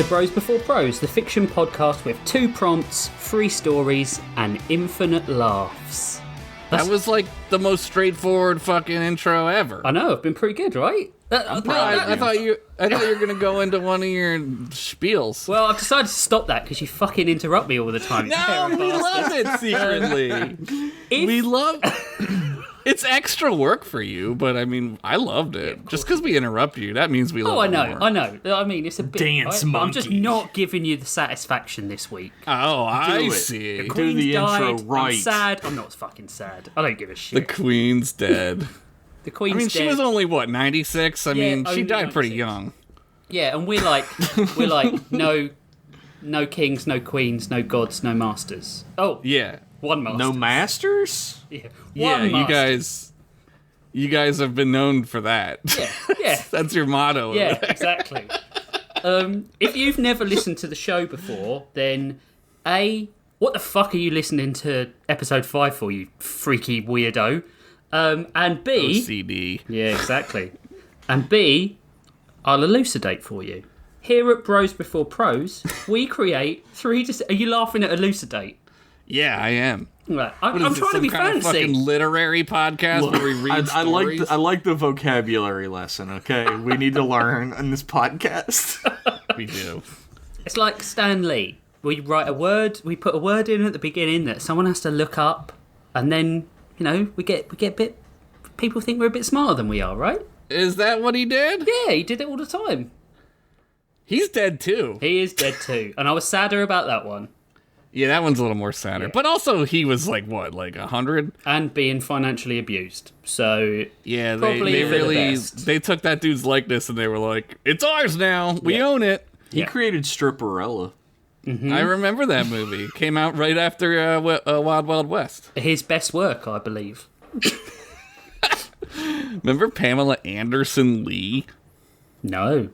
to Bros Before Pros, the fiction podcast with 2 prompts, 3 stories, and infinite laughs. That was like the most straightforward fucking intro ever. I know, I've been pretty good, right? I thought you were gonna go into one of your spiels. Well, I've decided to stop that because you fucking interrupt me all the time. No, we love it secretly. We love. It's extra work for you, but I mean, I loved it. Yeah, just because we interrupt you, that means we love it. I know. I mean, it's a bit. Dance right? monkey. I'm just not giving you the satisfaction this week. Oh, I see. The Do Queen's the died. intro right. I'm sad. I'm not fucking sad. I don't give a shit. The Queen's dead. The Queen's dead. She was only, what, 96? I mean, she died pretty young. Yeah, and we're like, no kings, no queens, no gods, no masters. Oh, yeah. One master. No masters? Yeah, you guys have been known for that. Yeah. That's your motto. Yeah, exactly. If you've never listened to the show before, then A, what the fuck are you listening to episode 5 for, you freaky weirdo? And B... OCD. Yeah, exactly. And B, I'll elucidate for you. Here at Bros Before Pros, we create 3... Are you laughing at elucidate? Yeah, I am. Right. I'm trying to be fancy. Fucking literary podcast where we read stories? I like the vocabulary lesson, okay? We need to learn on this podcast. We do. It's like Stan Lee. We write a word, we put a word in at the beginning that someone has to look up, and then, we get a bit... People think we're a bit smarter than we are, right? Is that what he did? Yeah, he did it all the time. He's dead too. He is dead too, and I was sadder about that one. Yeah, that one's a little more sadder. Yeah. But also, he was like 100? And being financially abused. So, yeah, they took that dude's likeness and they were like, it's ours now. We own it. He created Stripperella. Mm-hmm. I remember that movie. Came out right after Wild Wild West. His best work, I believe. Remember Pamela Anderson Lee? No.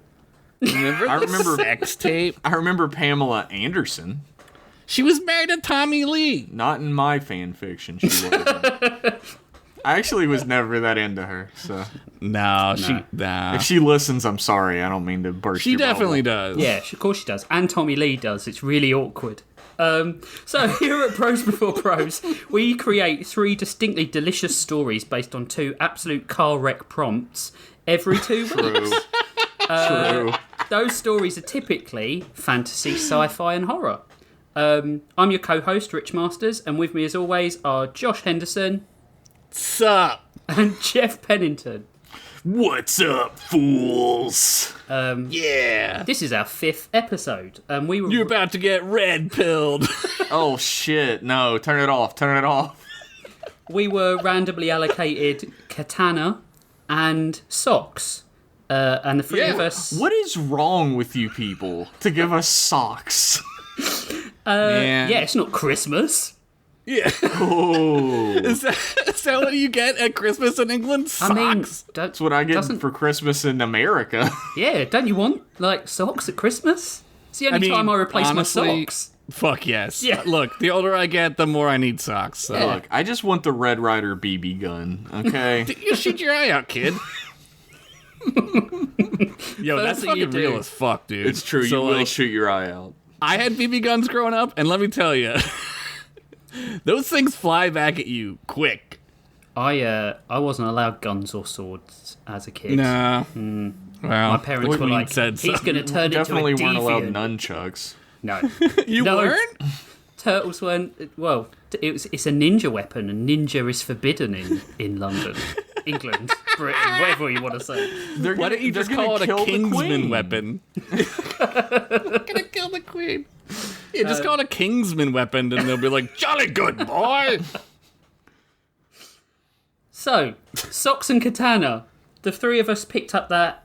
Remember sex tape? I remember Pamela Anderson. She was married to Tommy Lee. Not in my fan fiction, she wasn't. I actually was never that into her, so... No. If she listens, I'm sorry. I don't mean to burst She your definitely bubble. does. Yeah, of course she does. And Tommy Lee does. It's really awkward. So here at Pros Before Pros, we create 3 distinctly delicious stories based on 2 absolute car wreck prompts every 2 weeks. True. Those stories are typically fantasy, sci-fi, and horror. I'm your co-host, Rich Masters, and with me as always are Josh Henderson. Sup? And Jeff Pennington. What's up, fools? Yeah. This is our 5th episode. You're about to get red-pilled. Oh, shit. No, turn it off. We were randomly allocated katana and socks. And the 3 of us... What is wrong with you people to give us socks? Yeah, it's not Christmas. Yeah. Oh. Is that what you get at Christmas in England? Socks? I mean, that's what I get for Christmas in America. Yeah, don't you want, socks at Christmas? It's the only time I replace honestly, my socks. Fuck yes. Yeah. Look, the older I get, the more I need socks. So. Yeah. Look, I just want the Red Ryder BB gun, okay? You shoot your eye out, kid. Yo, that's fucking real as fuck, dude. It's true, you will shoot your eye out. I had BB guns growing up, and let me tell you, those things fly back at you quick. I wasn't allowed guns or swords as a kid. Nah. Well, my Well, parents were like, he's going to turn into a Definitely weren't allowed deviant. nunchucks. No. You weren't? Turtles weren't... Well, it's a ninja weapon, and ninja is forbidden in London. England, Britain, whatever you want to say. Why don't you just call it a Kingsman weapon? Gonna kill the queen. Yeah, just call it a Kingsman weapon, and they'll be like, jolly good, boy! So, socks and katana. The 3 of us picked up that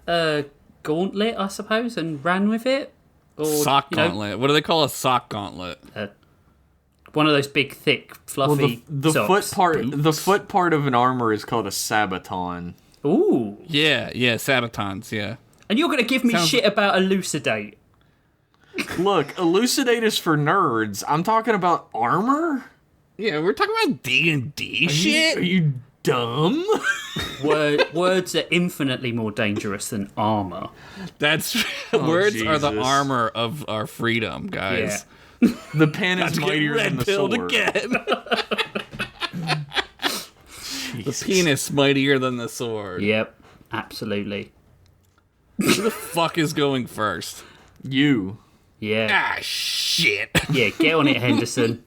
gauntlet, I suppose, and ran with it. Or, gauntlet. What do they call a sock gauntlet? One of those big, thick, fluffy the socks. The foot part of an armor is called a sabaton. Ooh. Yeah, sabatons, yeah. And you're going to give me shit about elucidate. Look, elucidate is for nerds. I'm talking about armor? Yeah, we're talking about D&D shit. Are you dumb. Words are infinitely more dangerous than armor. That's words are the Jesus. armor of our freedom, guys. The pen is To get mightier than the red-pilled sword. again. The penis mightier than the sword. Yep, absolutely. Who the fuck is going first? You. Yeah, Ah, shit. yeah. Get on it, Henderson.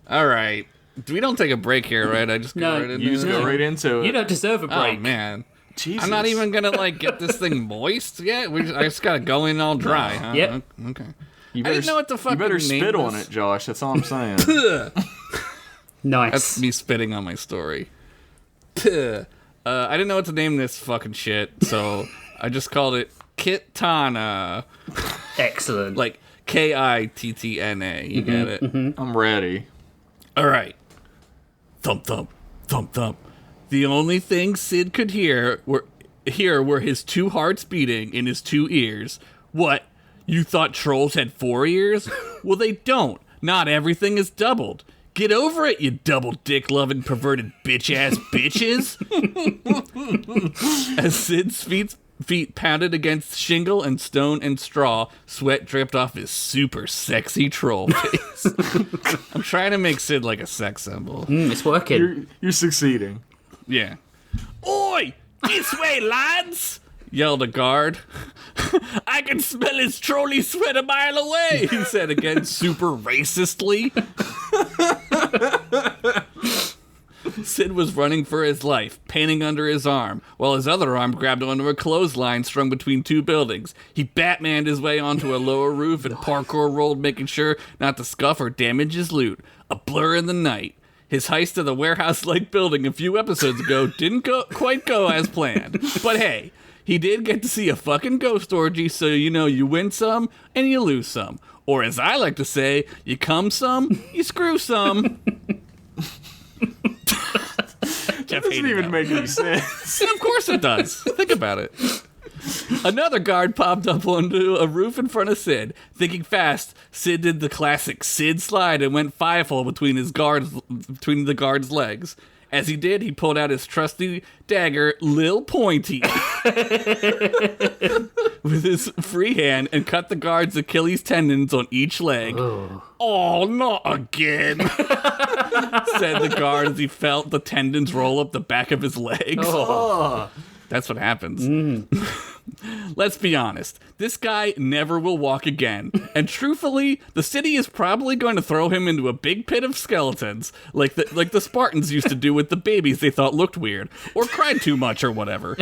All right. We don't take a break here, right? I just go No, right in You just there. go right into it. You don't deserve a Oh, break. man. Jesus. I'm not even gonna, like, get this thing moist yet. I just gotta go in all dry, huh? Yep. Okay. You I didn't know what the fuck You better the name spit was. on it, Josh. That's all I'm saying. Nice. That's me spitting on my story. I didn't know what to name this fucking shit, so I just called it Kitana. Excellent. Like Kittna. You get it? I'm ready. All right. Thump, thump, thump, thump. The only thing Sid could hear were his two hearts beating in his two ears. What? You thought trolls had 4 ears? Well, they don't. Not everything is doubled. Get over it, you double dick-loving, perverted bitch-ass bitches. As Sid's feet pounded against shingle and stone and straw, sweat dripped off his super sexy troll face. I'm trying to make Sid like a sex symbol. It's working. You're succeeding. Yeah. Oi! This way, lads! Yelled a guard. I can smell his trolley sweat a mile away, he said again, super racistly. Sid was running for his life, panting under his arm, while his other arm grabbed onto a clothesline strung between two buildings. He Batmaned his way onto a lower roof and parkour rolled, making sure not to scuff or damage his loot. A blur in the night. His heist of the warehouse-like building a few episodes ago didn't quite go as planned. But hey, he did get to see a fucking ghost orgy, so you know you win some and you lose some. Or as I like to say, you come some, you screw some. Jeff Doesn't hated even that. make any sense. And of course it does. Think about it. Another guard popped up onto a roof in front of Sid. Thinking fast, Sid did the classic Sid slide and went five-hole between the guard's legs. As he did, he pulled out his trusty dagger, Lil Pointy, with his free hand and cut the guard's Achilles tendons on each leg. Oh, not again, said the guard as he felt the tendons roll up the back of his legs. That's what happens. Let's be honest. This guy never will walk again. And truthfully, the city is probably going to throw him into a big pit of skeletons, like the Spartans used to do with the babies they thought looked weird, or cried too much, or whatever.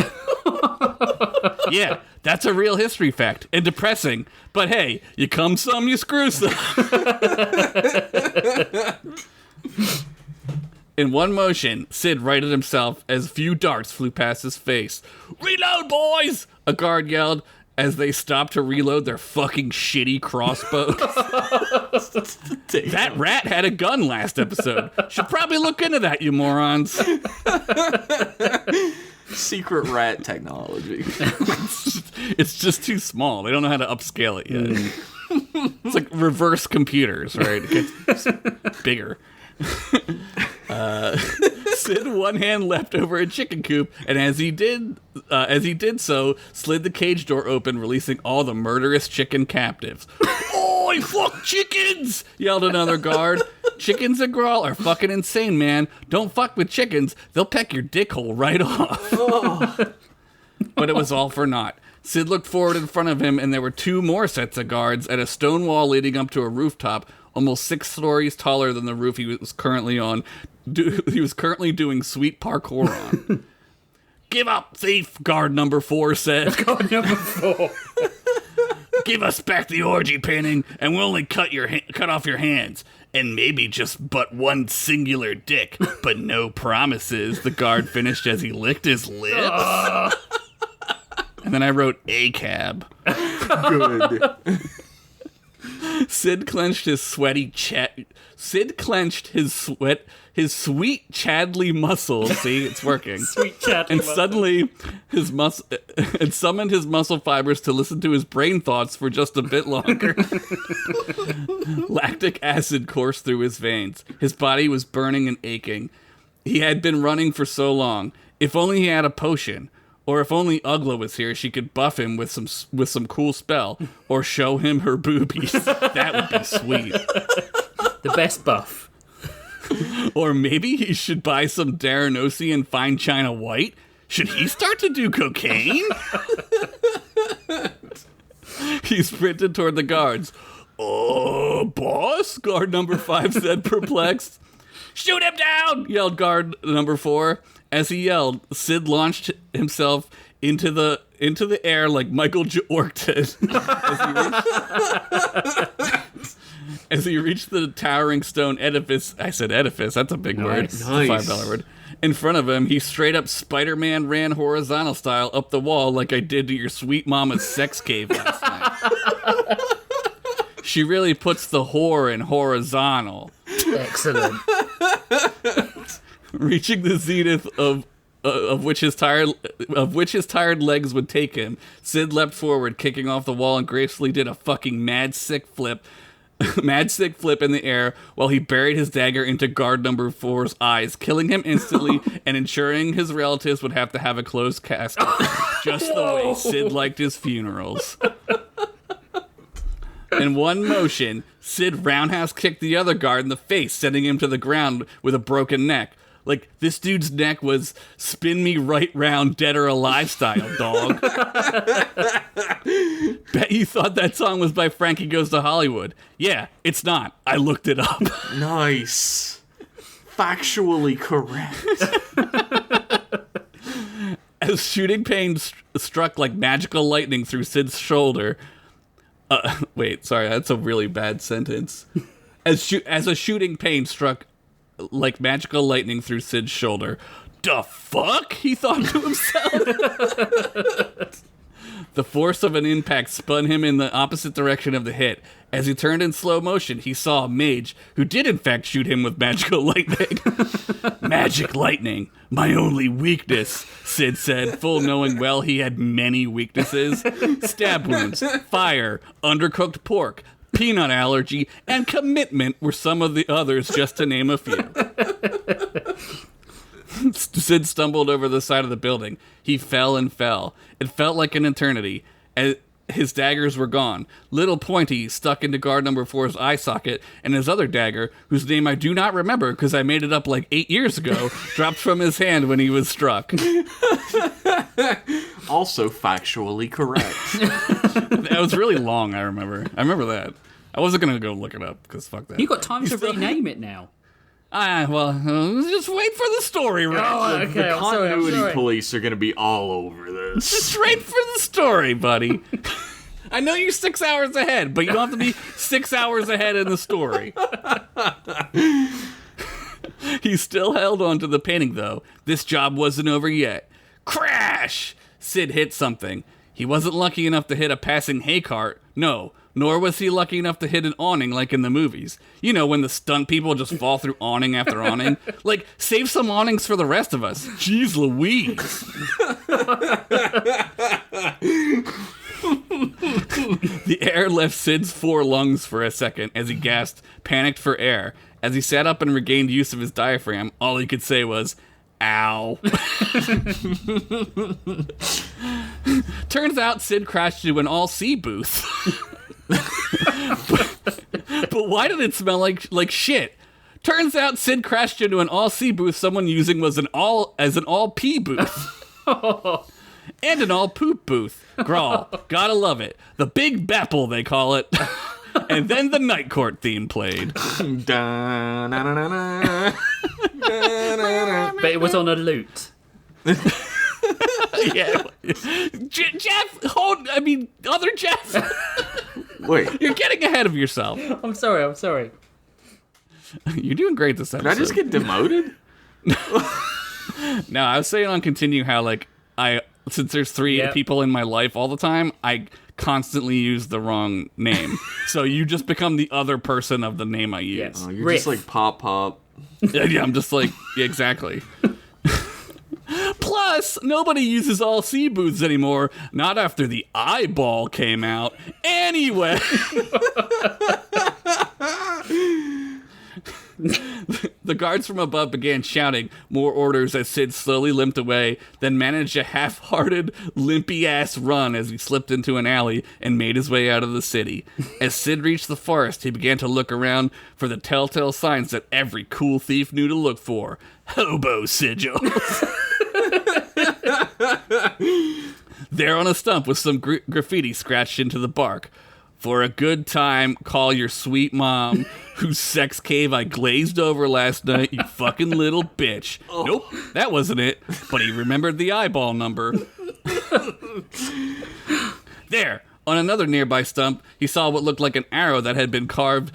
Yeah, that's a real history fact, and depressing. But hey, you come some, you screw some. In one motion, Sid righted himself as a few darts flew past his face. Reload, boys! A guard yelled as they stopped to reload their fucking shitty crossbows. That rat had a gun last episode. Should probably look into that, you morons. Secret rat technology. It's just too small. They don't know how to upscale it yet. It's like reverse computers, right? It gets bigger. Sid one hand leapt over a chicken coop, and as he did so, slid the cage door open, releasing all the murderous chicken captives. Oi, fuck chickens! Yelled another guard. Chickens and Grawl are fucking insane, man. Don't fuck with chickens. They'll peck your dick hole right off. But it was all for naught. Sid looked forward in front of him, and there were two more sets of guards at a stone wall leading up to a rooftop, almost 6 stories taller than the roof he was currently on. He was currently doing sweet parkour on. Give up, thief, guard number 4 said. God, number 4. Give us back the orgy painting, and we'll only cut off your hands. And maybe just but one singular dick, but no promises, the guard finished as he licked his lips. And then I wrote A-cab. Good. Sid clenched his sweet Chadley muscles. See, it's working. Sweet Chadley And muscle. suddenly, summoned his muscle fibers to listen to his brain thoughts for just a bit longer. Lactic acid coursed through his veins. His body was burning and aching. He had been running for so long. If only he had a potion. Or if only Ugla was here, she could buff him with some cool spell. Or show him her boobies. That would be sweet. The best buff. Or maybe he should buy some Daranosian fine china white? Should he start to do cocaine? He sprinted toward the guards. Oh, boss? Guard number 5 said, perplexed. Shoot him down! Yelled guard number 4. As he yelled, Sid launched himself into the air like Michael Jordan as he reached the towering stone edifice. I said edifice. That's a big word. Nice. It's a $5 word. In front of him, he straight up Spider-Man ran horizontal style up the wall like I did to your sweet mama's sex cave last night. She really puts the whore in horizontal. Excellent. Reaching the zenith of which his tired legs would take him, Sid leapt forward, kicking off the wall, and gracefully did a fucking mad sick flip in the air while he buried his dagger into guard number 4's eyes, killing him instantly and ensuring his relatives would have to have a closed casket, just the way Sid liked his funerals. In one motion, Sid roundhouse kicked the other guard in the face, sending him to the ground with a broken neck. Like, this dude's neck was spin me right round, dead or alive style, dog. Bet you thought that song was by Frankie Goes to Hollywood. Yeah, it's not. I looked it up. Nice. Factually correct. As shooting pain struck like magical lightning through Sid's shoulder. Wait, sorry, that's a really bad sentence. As a shooting pain struck like magical lightning through Sid's shoulder. The fuck? He thought to himself. The force of an impact spun him in the opposite direction of the hit. As he turned in slow motion, he saw a mage who did in fact shoot him with magical lightning. Magic lightning, my only weakness, Sid said, full knowing well he had many weaknesses. Stab wounds, fire, undercooked pork, peanut allergy, and commitment were some of the others, just to name a few. Sid stumbled over the side of the building. He fell and fell. It felt like an eternity. His daggers were gone. Little Pointy stuck into guard number 4's eye socket, and his other dagger, whose name I do not remember because I made it up like 8 years ago, dropped from his hand when he was struck. Also factually correct. That was really long, I remember. I remember that. I wasn't going to go look it up because fuck that. You got time to rename it now. Well, just wait for the story, Rick. Oh, okay. The I'm sorry. continuity police are going to be all over this. Just wait for the story, buddy. I know you're 6 hours ahead, but you don't have to be 6 hours ahead in the story. He still held on to the painting, though. This job wasn't over yet. Crash! Sid hit something. He wasn't lucky enough to hit a passing hay cart. No, nor was he lucky enough to hit an awning like in the movies. You know, when the stunt people just fall through awning after awning. Like, save some awnings for the rest of us. Jeez Louise. The air left Sid's 4 lungs for a second as he gasped, panicked for air. As he sat up and regained use of his diaphragm, all he could say was, ow. Turns out Sid crashed into an all-C booth. but why did it smell like shit? Turns out Sid crashed into an all-C booth someone using was an all-P booth. And an all-poop booth. Grawl. Gotta love it. The Big Bapple, they call it. And then the Night Court theme played. But it was on a lute. Yeah. Jeff, other Jeff. Wait. You're getting ahead of yourself. I'm sorry. You're doing great this episode. Did I just get demoted? No, I was saying on Continue how, like, since there's 3 people in my life all the time, I constantly use the wrong name. So you just become the other person of the name I use. Yes. Oh, you're Riff. just like Pop. Yeah, I'm just like, yeah, exactly. Plus, nobody uses all C booths anymore. Not after the eyeball came out. Anyway. The guards from above began shouting more orders as Sid slowly limped away, then managed a half-hearted, limpy-ass run as he slipped into an alley and made his way out of the city. As Sid reached the forest, he began to look around for the telltale signs that every cool thief knew to look for. Hobo sigils. There on a stump was some graffiti scratched into the bark. For a good time, call your sweet mom, whose sex cave I glazed over last night, you fucking little bitch. Oh. Nope, that wasn't it, but he remembered the eyeball number. There, on another nearby stump, he saw what looked like an arrow that had been carved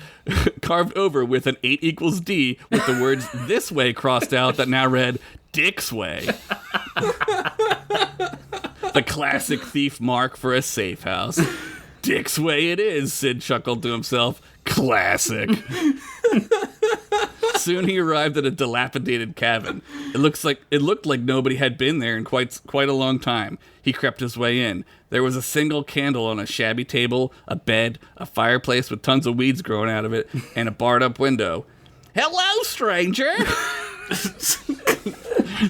over with an 8 equals D with the words "this way" crossed out that now read "Dick's way." The classic thief mark for a safe house. Dick's way it is, Sid chuckled to himself. Classic. Soon he arrived at a dilapidated cabin. It looked like nobody had been there in quite a long time. He crept his way in. There was a single candle on a shabby table, a bed, a fireplace with tons of weeds growing out of it, and a barred-up window. Hello, stranger!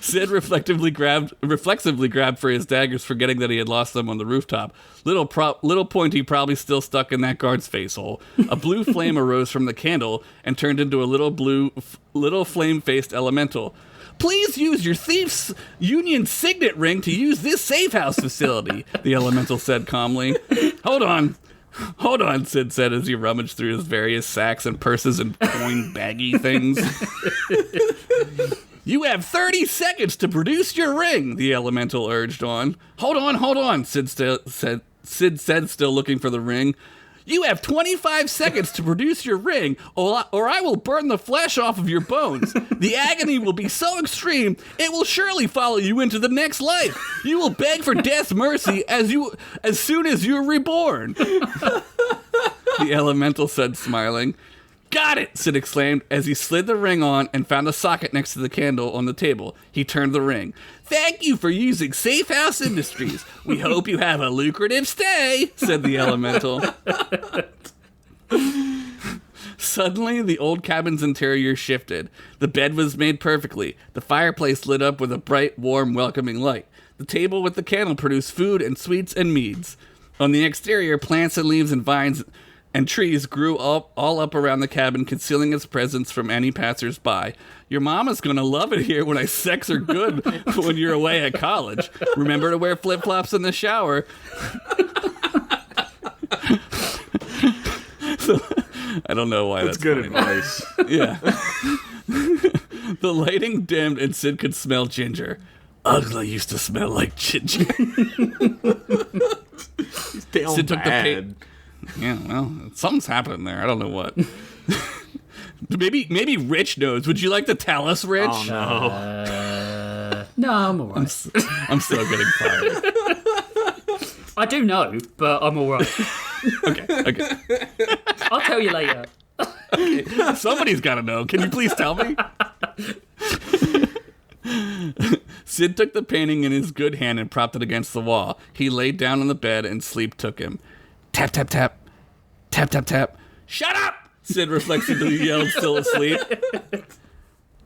Sid reflexively grabbed for his daggers, forgetting that he had lost them on the rooftop. Little Pointy probably still stuck in that guard's face hole. A blue flame arose from the candle and turned into a little flame-faced elemental. Please use your thief's union signet ring to use this safe house facility, the elemental said calmly. Hold on, Sid said as he rummaged through his various sacks and purses and coin baggy things. You have 30 seconds to produce your ring, the elemental urged on. Hold on, Sid said, still looking for the ring. You have 25 seconds to produce your ring, or I will burn the flesh off of your bones. The agony will be so extreme, it will surely follow you into the next life. You will beg for death's mercy as soon as you are reborn. The elemental said, smiling. Got it, Sid exclaimed as he slid the ring on and found a socket next to the candle on the table. He turned the ring. Thank you for using Safe House Industries. We hope you have a lucrative stay, said the elemental. Suddenly, the old cabin's interior shifted. The bed was made perfectly. The fireplace lit up with a bright, warm, welcoming light. The table with the candle produced food and sweets and meads. On the exterior, plants and leaves and vines and trees grew all up around the cabin, concealing its presence from any passers-by. Your mama's gonna love it here when I sex her good when you're away at college. Remember to wear flip-flops in the shower. So, I don't know why that's good funny. advice. Yeah. The lighting dimmed and Sid could smell ginger. Ugly used to smell like ginger. Sid took the Yeah, well, something's happening there. I don't know what. Maybe Rich knows. Would you like to tell us, Rich? Oh, no. No, I'm all right. I'm still getting fired. I do know, but I'm all right. Okay. I'll tell you later. Okay. Somebody's got to know. Can you please tell me? Sid took the painting in his good hand and propped it against the wall. He laid down on the bed and sleep took him. Tap, tap, tap. Tap, tap, tap. Shut up! Sid reflexively yelled, still asleep.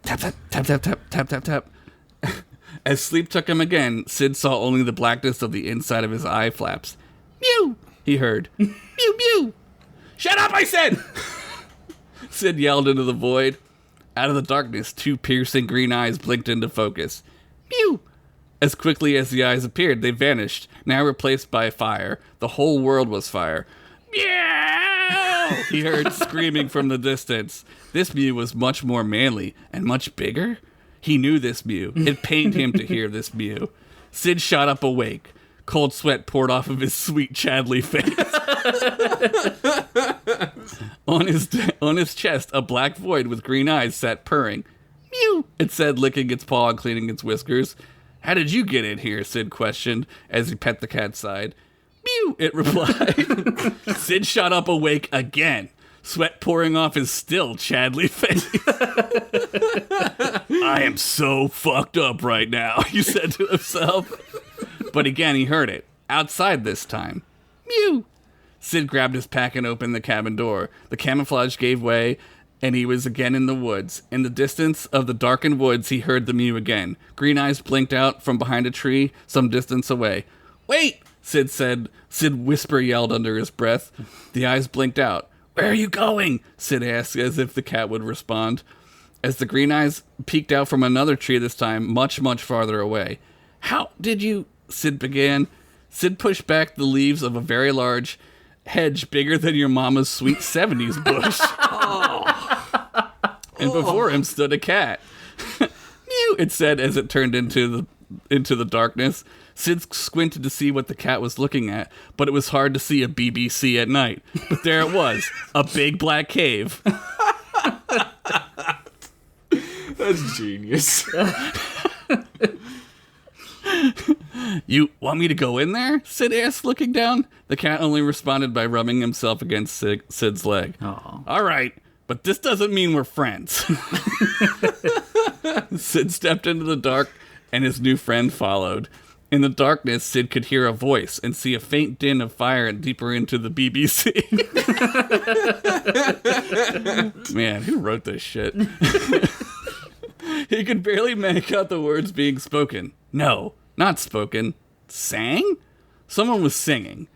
Tap, tap, tap, tap, tap, tap, tap, tap. As sleep took him again, Sid saw only the blackness of the inside of his eye flaps. Mew! He heard. Mew, mew! Shut up, I said! Sid yelled into the void. Out of the darkness, 2 piercing green eyes blinked into focus. Mew! As quickly as the eyes appeared, they vanished, now replaced by fire. The whole world was fire. Meow! He heard screaming from the distance. This Mew was much more manly and much bigger. He knew this Mew. It pained him to hear this Mew. Sid shot up awake. Cold sweat poured off of his sweet Chadley face. On his chest, a black void with green eyes sat purring. Mew! It said, licking its paw and cleaning its whiskers. How did you get in here? Sid questioned as he pet the cat's side. Mew! It replied. Sid shot up awake again, sweat pouring off his still Chadley face. I am so fucked up right now, he said to himself. But again, he heard it. Outside this time. Mew! Sid grabbed his pack and opened the cabin door. The camouflage gave way, and he was again in the woods. In the distance of the darkened woods, he heard the mew again. Green Eyes blinked out from behind a tree some distance away. "Wait!" Sid said. Sid whisper yelled under his breath. The eyes blinked out. "Where are you going?" Sid asked, as if the cat would respond. As the Green Eyes peeked out from another tree this time, much, much farther away. "How did you..." Sid began. Sid pushed back the leaves of a very large hedge bigger than your mama's sweet 70s bush. And before him stood a cat. "Mew," it said as it turned into the darkness. Sid squinted to see what the cat was looking at, but it was hard to see a BBC at night. But there it was, a big black cave. That's genius. "You want me to go in there?" Sid asked, looking down. The cat only responded by rubbing himself against Sid's leg. Aww. "All right, but this doesn't mean we're friends." Sid stepped into the dark, and his new friend followed. In the darkness, Sid could hear a voice and see a faint din of fire deeper into the BBC. Man, who wrote this shit? He could barely make out the words being spoken. No, not spoken. Sang? Someone was singing.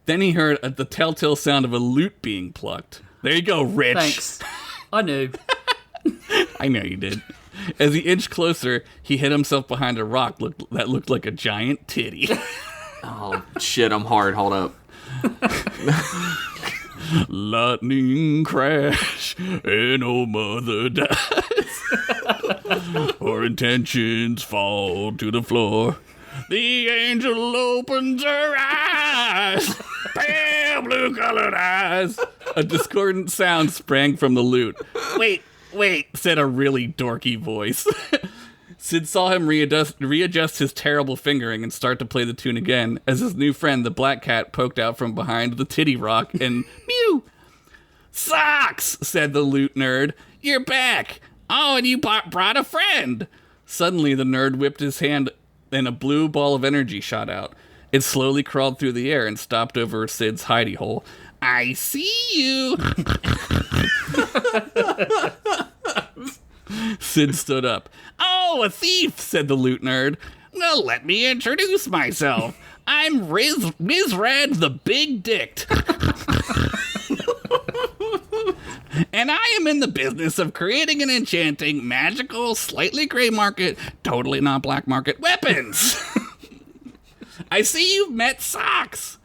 Then he heard the telltale sound of a lute being plucked. There you go, Rich. Thanks. I knew. I know you did. As he inched closer, he hid himself behind a rock that looked like a giant titty. Oh, shit, I'm hard. Hold up. Lightning crash and old mother dies. Her intentions fall to the floor. The angel opens her eyes. Pale blue colored eyes. A discordant sound sprang from the lute. Wait, said a really dorky voice. Sid saw him readjust his terrible fingering and start to play the tune again as his new friend, the black cat, poked out from behind the titty rock and mew. "Socks," said the lute nerd. "You're back. Oh, and you brought a friend." Suddenly, the nerd whipped his hand and a blue ball of energy shot out. It slowly crawled through the air and stopped over Sid's hidey hole. "I see you." Sid stood up. "Oh, a thief," said the lute nerd. "Well, let me introduce myself. I'm Mizrad the Big Dicked. And I am in the business of creating and enchanting magical, slightly gray market, totally not black market weapons." "I see you've met Socks."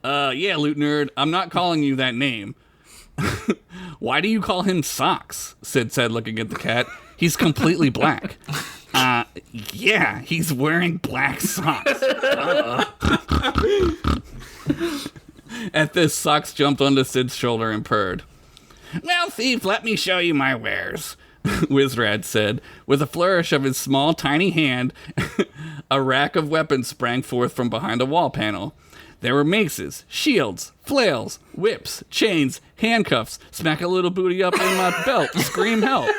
Yeah, lute nerd, I'm not calling you that name." "Why do you call him Socks?" Sid said, looking at the cat. "He's completely black." Yeah, he's wearing black socks." At this, Socks jumped onto Sid's shoulder and purred. "Well, thief, let me show you my wares," Wizrad said. With a flourish of his small, tiny hand, a rack of weapons sprang forth from behind a wall panel. There were maces, shields, flails, whips, chains, handcuffs. Smack a little booty up in my belt. Scream help.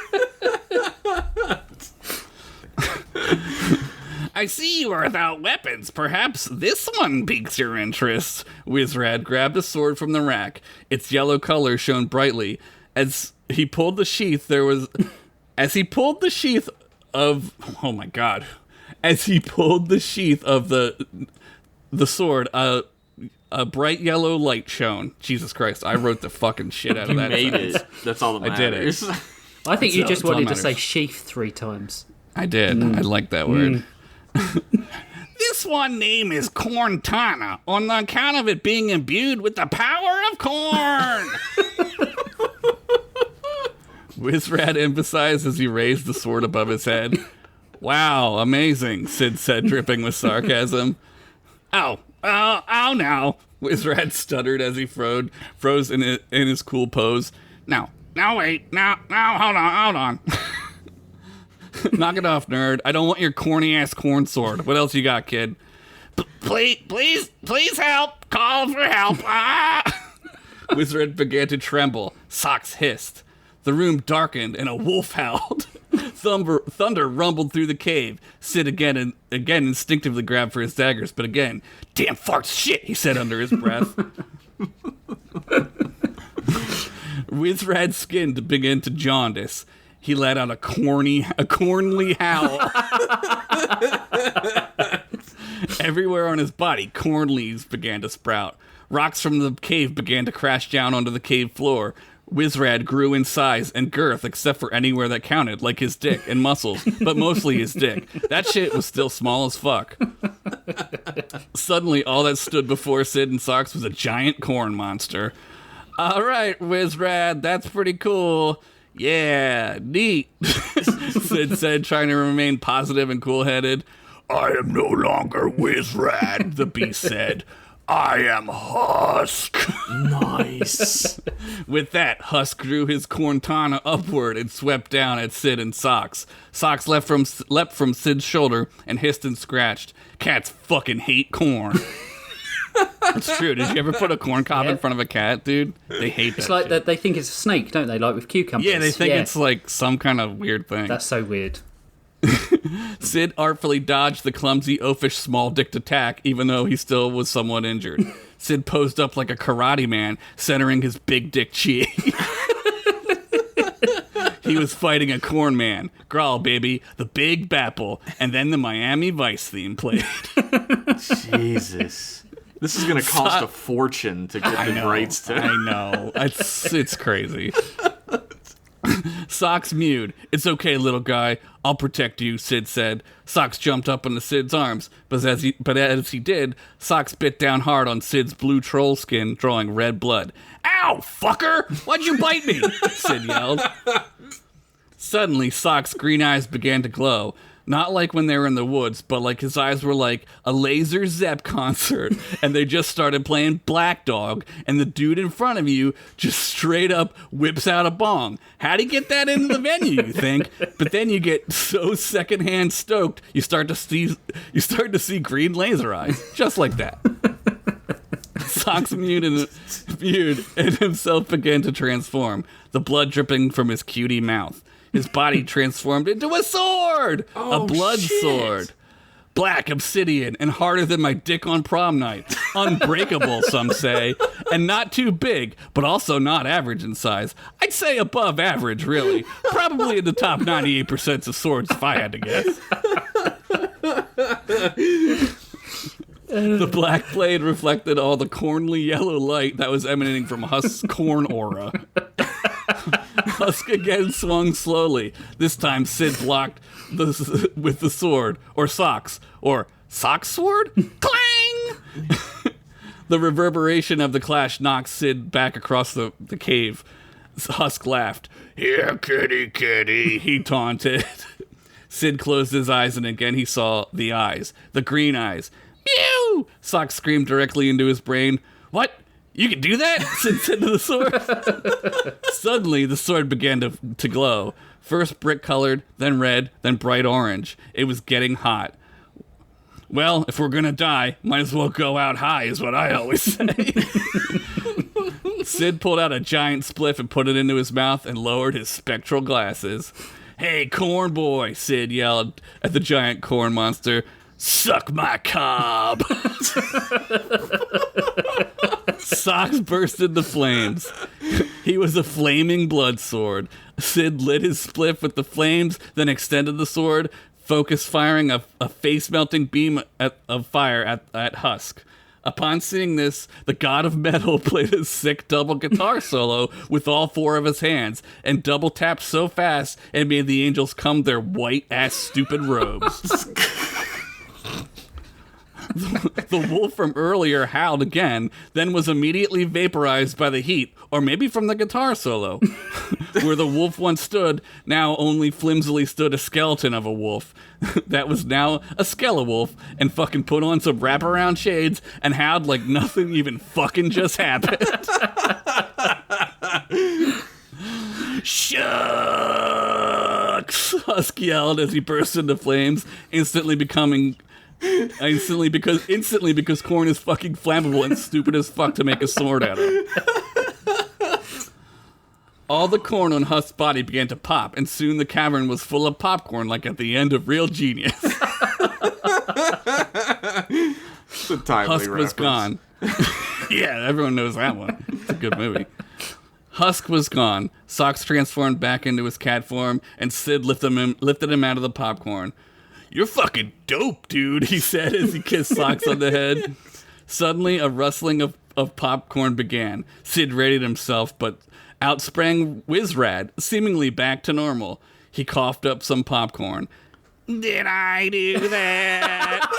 "I see you are without weapons. Perhaps this one piques your interest." Wizrad grabbed a sword from the rack. Its yellow color shone brightly. As he pulled the sheath, of... Oh my god. As he pulled the sheath of the sword, a bright yellow light shone. Jesus Christ, I wrote the fucking shit out of that. You made it. That's all that matters. I did it. I think you That's just all wanted to matters. say sheath 3 times. I did. I like that word. This one name is Corntana, on the account of it being imbued with the power of corn. Wizrad emphasized as he raised the sword above his head. "Wow, amazing," Sid said, dripping with sarcasm. Ow now, Wizrad stuttered as he froze in his cool pose. Now wait, hold on. Knock it off, nerd. I don't want your corny-ass corn sword. What else you got, kid? Please help. Call for help. Ah! Wizard began to tremble. Socks hissed. The room darkened and a wolf howled. Thunder rumbled through the cave. Sid again instinctively grabbed for his daggers, but again, "Damn farts shit," he said under his breath. Wizrad's skin began to jaundice. He let out a cornly howl. Everywhere on his body, corn leaves began to sprout. Rocks from the cave began to crash down onto the cave floor. Wizrad grew in size and girth except for anywhere that counted, like his dick and muscles, but mostly his dick. That shit was still small as fuck. Suddenly, all that stood before Sid and Socks was a giant corn monster. All right, Wizrad, that's pretty cool. Yeah, neat, Sid said, trying to remain positive and cool-headed. I am no longer Wizrad, the beast said. I am Husk. Nice. With that, Husk drew his corntana upward and swept down at Sid and Socks. Socks leapt from Sid's shoulder and hissed and scratched. Cats fucking hate corn. It's true. Did you ever put a corn cob in front of a cat, dude? They hate that. It's like shit. they think it's a snake, don't they? Like with cucumbers. Yeah, they think it's like some kind of weird thing. That's so weird. Sid artfully dodged the clumsy, oafish, small-dicked attack, even though he still was somewhat injured. Sid posed up like a karate man, centering his big dick chi. He was fighting a corn man. Growl, baby, the Big Bapple, and then the Miami Vice theme played. Jesus. This is going to cost a fortune to get the rights to. I know. It's crazy. Socks mewed. It's okay, little guy. I'll protect you, Sid said. Socks jumped up into Sid's arms, but as he did, Socks bit down hard on Sid's blue troll skin, drawing red blood. Ow, fucker! Why'd you bite me? Sid yelled. Suddenly, Socks' green eyes began to glow. Not like when they were in the woods, but like his eyes were like a Laser Zepp concert, and they just started playing Black Dog, and the dude in front of you just straight up whips out a bong. How'd he get that into the venue, you think? But then you get so secondhand stoked, you start to see green laser eyes, just like that. Socks mewed and himself began to transform, the blood dripping from his cutie mouth. His body transformed into a sword! A blood sword. Black obsidian and harder than my dick on prom night. Unbreakable, some say. And not too big, but also not average in size. I'd say above average, really. Probably in the top 98% of swords, if I had to guess. The black blade reflected all the cornly yellow light that was emanating from Husk's corn aura. Husk again swung slowly. This time Sid blocked with the sword, or Socks, or Socks sword? Clang! The reverberation of the clash knocked Sid back across the cave. Husk laughed. Here, kitty, kitty, he taunted. Sid closed his eyes, and again he saw the eyes, the green eyes. Mew! Socks screamed directly into his brain. What? You can do that? Sid said to the sword. Suddenly, the sword began to glow. First brick-colored, then red, then bright orange. It was getting hot. Well, if we're gonna die, might as well go out high, is what I always say. Sid pulled out a giant spliff and put it into his mouth and lowered his spectral glasses. Hey, corn boy, Sid yelled at the giant corn monster. Suck my cob. Socks burst into flames. He was a flaming blood sword. Sid lit his spliff with the flames, then extended the sword, firing a face-melting beam of fire at Husk. Upon seeing this, the god of metal played a sick double guitar solo with all four of his hands, and double tapped so fast it made the angels come their white-ass stupid robes. The wolf from earlier howled again, then was immediately vaporized by the heat, or maybe from the guitar solo. Where the wolf once stood, now only flimsily stood a skeleton of a wolf. That was now a skele-wolf, and fucking put on some wraparound shades and howled like nothing even fucking just happened. Shucks! Husk yelled as he burst into flames, instantly because corn is fucking flammable and stupid as fuck to make a sword out of. All the corn on Husk's body began to pop, and soon the cavern was full of popcorn like at the end of Real Genius. It's a timely Husk reference. was gone. Yeah, everyone knows that one. It's a good movie. Husk was gone. Socks transformed back into his cat form, and Sid lifted him out of the popcorn. "You're fucking dope, dude," he said as he kissed Socks on the head. Suddenly, a rustling of popcorn began. Sid readied himself, but out sprang Wizrad, seemingly back to normal. He coughed up some popcorn. "Did I do that?"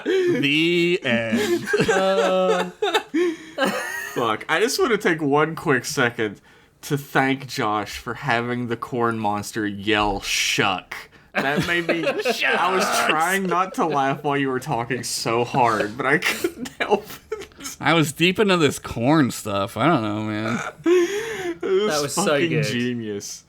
The end. Fuck. I just want to take one quick second to thank Josh for having the corn monster yell "shuck." That made me. I was trying not to laugh while you were talking so hard, but I couldn't help it. I was deep into this corn stuff. I don't know, man. That was so fucking good. Genius.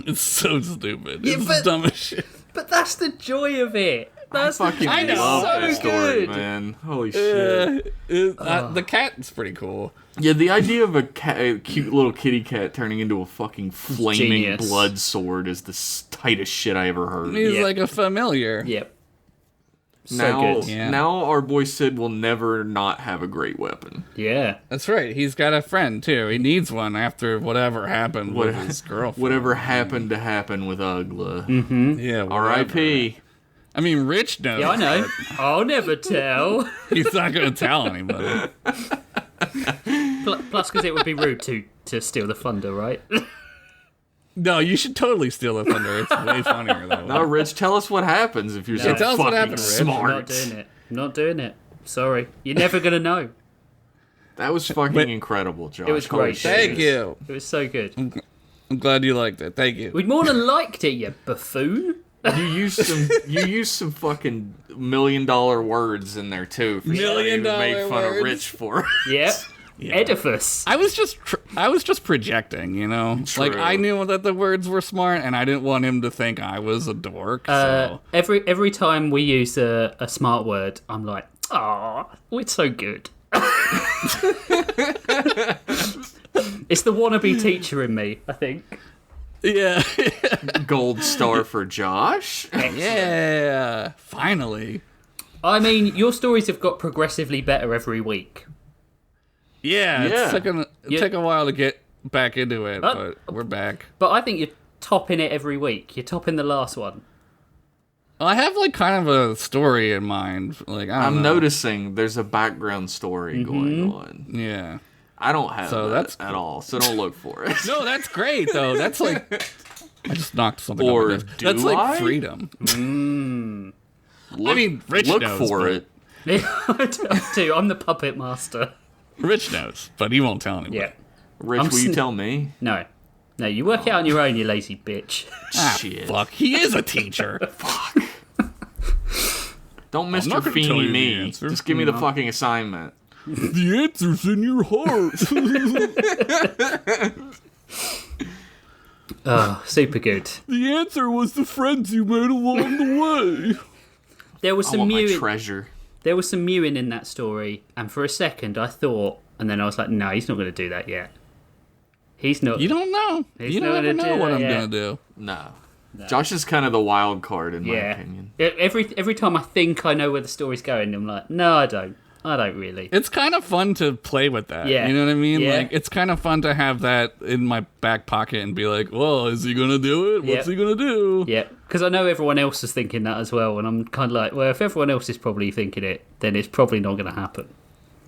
It's so stupid. Yeah, It's but- dumb as shit. But that's the joy of it. That's Fucking I know, love so that story, good. man. Holy shit. The cat's pretty cool. Yeah, the idea of a cute little kitty cat turning into a fucking flaming Genius. blood sword is the tightest shit I ever heard. He's Yeah. like a familiar. Yep. So Now, good. Yeah. now our boy Sid will never not have a great weapon. Yeah. That's right. He's got a friend, too. He needs one after whatever happened with his girlfriend. Whatever happened to happen with Ugla. Yeah, whatever. R.I.P. I mean, Rich knows. Yeah, I know. but I'll never tell. He's not going to tell anybody. Plus, because it would be rude to steal the thunder, right? No, you should totally steal the thunder. It's way funnier, though. Now, Rich, tell us what happens if you're so tell us what fucking happened, Rich. I'm not smart. doing it. I'm not doing it. Sorry. You're never going to know. That was fucking incredible, Josh. was Holy great. shit. Thank you. It was so good. I'm glad you liked it. Thank you. We'd more than liked it, you buffoon. You used some fucking $1 million words in there too. For $1 million somebody who made fun words. of Rich for. Yep. Edifice. I was just projecting, you know? True. Like, I knew that the words were smart, and I didn't want him to think I was a dork, so... Every time we use a smart word, I'm like, "Aw, it's so good." It's the wannabe teacher in me, I think. Yeah. Gold star for Josh. Yeah. Finally. I mean, your stories have got progressively better every week. Yeah, Yeah. it took a while to get back into it, but we're back. But I think you're topping it every week. You're topping the last one. I have, like, kind of a story in mind. Like, I don't I'm know. noticing there's a background story going on. Yeah. I don't have So that that's at all, so don't look for it. No, that's great, though. That's like... I just knocked something Or off my desk. do That's like I? freedom. Look, I mean, Rich look knows, for but- it. I do. I'm the puppet master. Rich knows, but he won't tell anybody. Yeah. Rich, I'm will you sn- tell me? No. No, you work it out on your own, you lazy bitch. Ah, Shit. fuck. He is a teacher. Don't not Mr. gonna tell Feeny you the me. answer. Just give me the fucking assignment. The answer's in your heart. Oh, super good. The answer was the friends you made along the way. There was I some want my mewing. treasure. There was some mewing in that story, and for a second I thought, and then I was like, no, he's not going to do that yet. He's not. You don't know. He's You not don't ever gonna know do what that I'm yet. gonna do. No. Josh is kind of the wild card in my Yeah. opinion. Every time I think I know where the story's going, I'm like, no, I don't. I don't really. It's kind of fun to play with that. Yeah. You know what I mean? Yeah. Like, it's kind of fun to have that in my back pocket and be like, well, is he gonna do it? What's Yep. he gonna do? Yeah, because I know everyone else is thinking that as well, and I'm kind of like, well, if everyone else is probably thinking it, then it's probably not going to happen.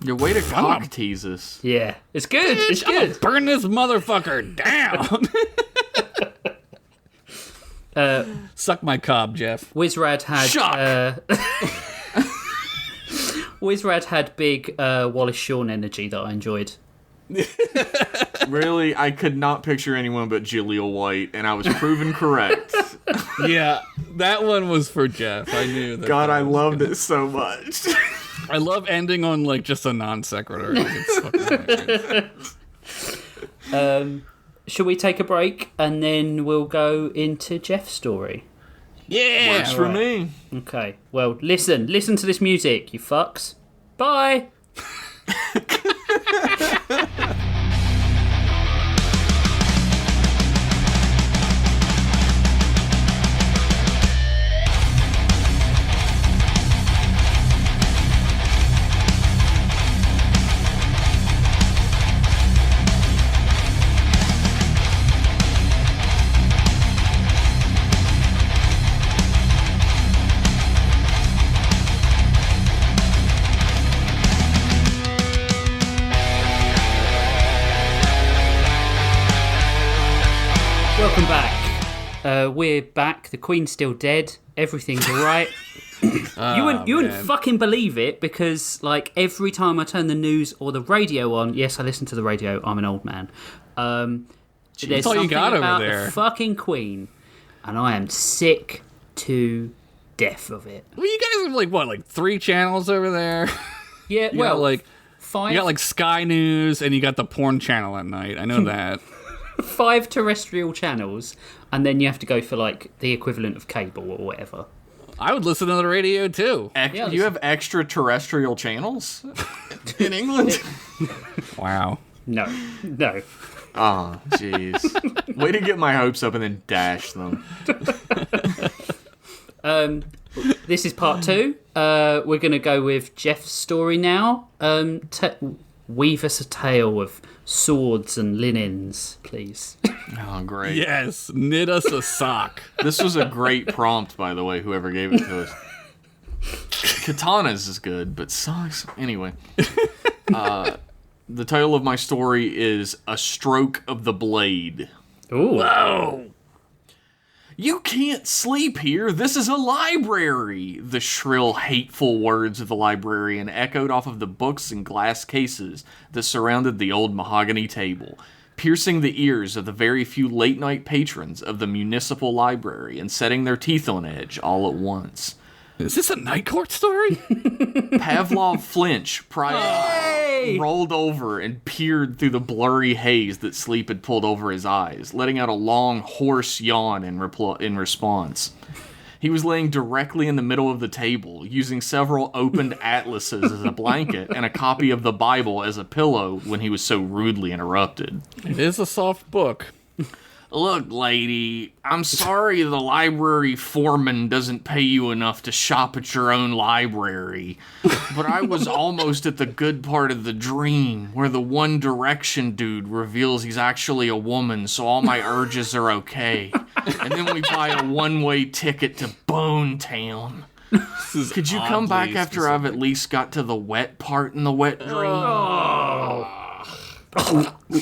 Your way to on. cock tease us. Yeah, it's good. It's I'm gonna good. burn this motherfucker down. Suck my cob, Jeff. Wizrad had Shock. Wizrad had big Wallace Shawn energy that I enjoyed. Really, I could not picture anyone but Jaleel White, and I was proven correct. Yeah, that one was for Jeff. I knew that. God, that I was loved good. it so much. I love ending on like just a non sequitur. Like, it's fucking hilarious. Should we take a break and then we'll go into Jeff's story? Yeah. Works for me. Okay. Well, listen to this music, you fucks. Bye. Welcome back. We're back. The Queen's still dead. Everything's all right. You wouldn't fucking believe it, because like every time I turn the news or the radio on, yes, I listen to the radio. I'm an old man. There's all you something got over about there. the fucking Queen, and I am sick to death of it. Well, you guys have like 3 channels over there. Yeah, You well, got, like 5. you got like Sky News, and you got the porn channel at night. I know that. 5 terrestrial channels, and then you have to go for like the equivalent of cable or whatever. I would listen to the radio too. You have extraterrestrial channels in England? Wow. No. Oh, jeez. Way to get my hopes up and then dash them. This is part 2. We're going to go with Jeff's story now. Weave us a tale of swords and linens, please. Oh, great. Yes, knit us a sock. This was a great prompt, by the way, whoever gave it to us. Katanas is good, but socks... Anyway. The title of my story is A Stroke of the Blade. Ooh. Whoa. You can't sleep here. This is a library. The shrill, hateful words of the librarian echoed off of the books and glass cases that surrounded the old mahogany table, piercing the ears of the very few late-night patrons of the municipal library and setting their teeth on edge all at once. Is this a night court story? Pavlov flinched, rolled over, and peered through the blurry haze that sleep had pulled over his eyes, letting out a long, hoarse yawn in response. He was laying directly in the middle of the table, using several opened atlases as a blanket and a copy of the Bible as a pillow when he was so rudely interrupted. It is a soft book. Look, lady, I'm sorry the library foreman doesn't pay you enough to shop at your own library, but I was almost at the good part of the dream, where the One Direction dude reveals he's actually a woman, so all my urges are okay. And then we buy a one-way ticket to Bone Town. Could you come back after I've at least got to the wet part in the wet dream?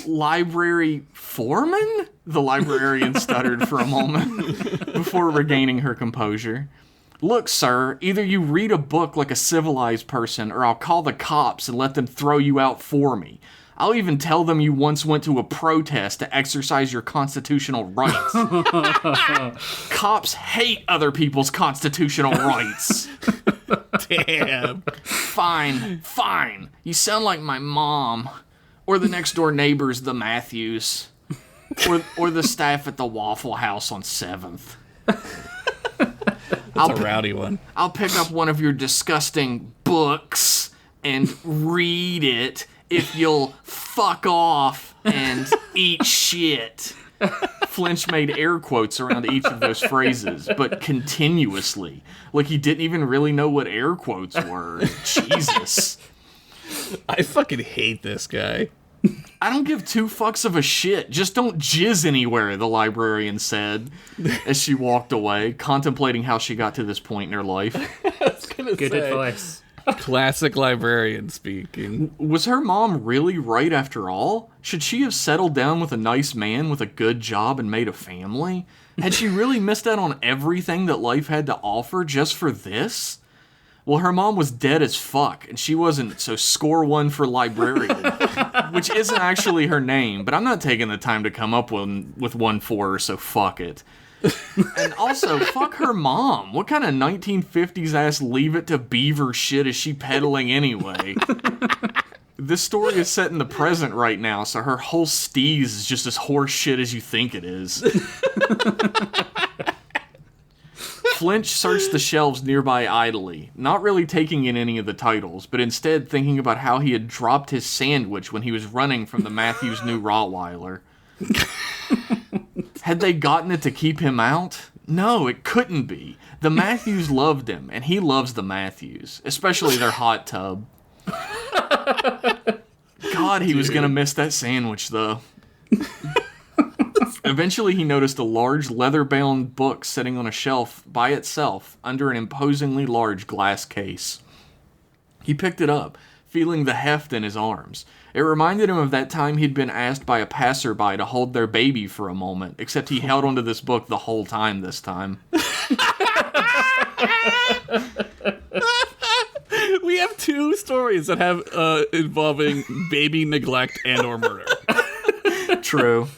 Library foreman? The librarian stuttered for a moment before regaining her composure. Look, sir, either you read a book like a civilized person, or I'll call the cops and let them throw you out for me. I'll even tell them you once went to a protest to exercise your constitutional rights. Cops hate other people's constitutional rights. Damn. Fine. You sound like my mom. Or the next door neighbors, the Matthews. Or the staff at the Waffle House on 7th. That's a rowdy one. I'll pick up one of your disgusting books and read it if you'll fuck off and eat shit. Flinch made air quotes around each of those phrases, but continuously. Like he didn't even really know what air quotes were. Jesus. I fucking hate this guy. I don't give 2 fucks of a shit. Just don't jizz anywhere, the librarian said as she walked away, contemplating how she got to this point in her life. Good advice. Classic librarian speaking. Was her mom really right after all? Should she have settled down with a nice man with a good job and made a family? Had she really missed out on everything that life had to offer just for this? Well, her mom was dead as fuck, and she wasn't, so score 1 for librarian, which isn't actually her name, but I'm not taking the time to come up with one for her, so fuck it. And also, fuck her mom. What kind of 1950s ass Leave It to Beaver shit is she peddling anyway? This story is set in the present right now, so her whole steez is just as horse shit as you think it is. Flinch searched the shelves nearby idly, not really taking in any of the titles, but instead thinking about how he had dropped his sandwich when he was running from the Matthews' new Rottweiler. Had they gotten it to keep him out? No, it couldn't be. The Matthews loved him, and he loves the Matthews, especially their hot tub. God, he was gonna miss that sandwich, though. Eventually, he noticed a large leather-bound book sitting on a shelf by itself under an imposingly large glass case. He picked it up, feeling the heft in his arms. It reminded him of that time he'd been asked by a passerby to hold their baby for a moment, except he held onto this book the whole time this time. We have two stories that have involving baby neglect and or murder. True.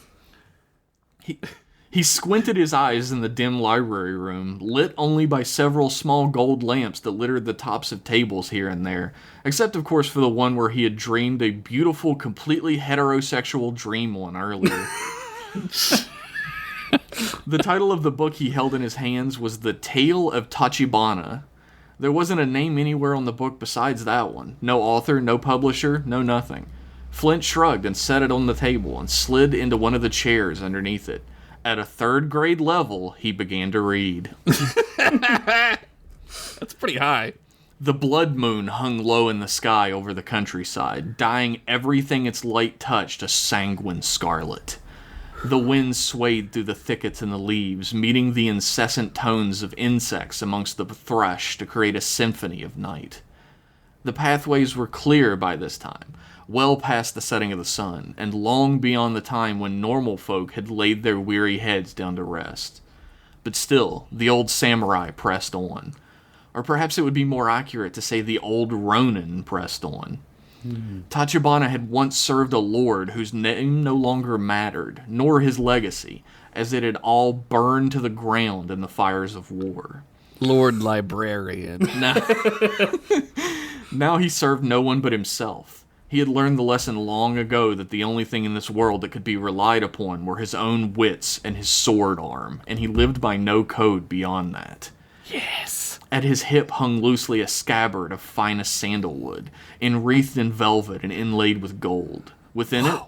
He squinted his eyes in the dim library room, lit only by several small gold lamps that littered the tops of tables here and there, except of course for the one where he had dreamed a beautiful, completely heterosexual dream one earlier. The title of the book he held in his hands was The Tale of Tachibana. There wasn't a name anywhere on the book besides that one. No author, no publisher, no nothing. Flint shrugged and set it on the table and slid into one of the chairs underneath it. At a 3rd grade level, he began to read. That's pretty high. The blood moon hung low in the sky over the countryside, dyeing everything its light touched a sanguine scarlet. The wind swayed through the thickets and the leaves, meeting the incessant tones of insects amongst the thrush to create a symphony of night. The pathways were clear by this time, well past the setting of the sun, and long beyond the time when normal folk had laid their weary heads down to rest. But still, the old samurai pressed on. Or perhaps it would be more accurate to say the old Ronin pressed on. Tachibana had once served a lord whose name no longer mattered, nor his legacy, as it had all burned to the ground in the fires of war. Lord Librarian. Now he served no one but himself. He had learned the lesson long ago that the only thing in this world that could be relied upon were his own wits and his sword arm, and he lived by no code beyond that. Yes. At his hip hung loosely a scabbard of finest sandalwood, enwreathed in velvet and inlaid with gold. Within it,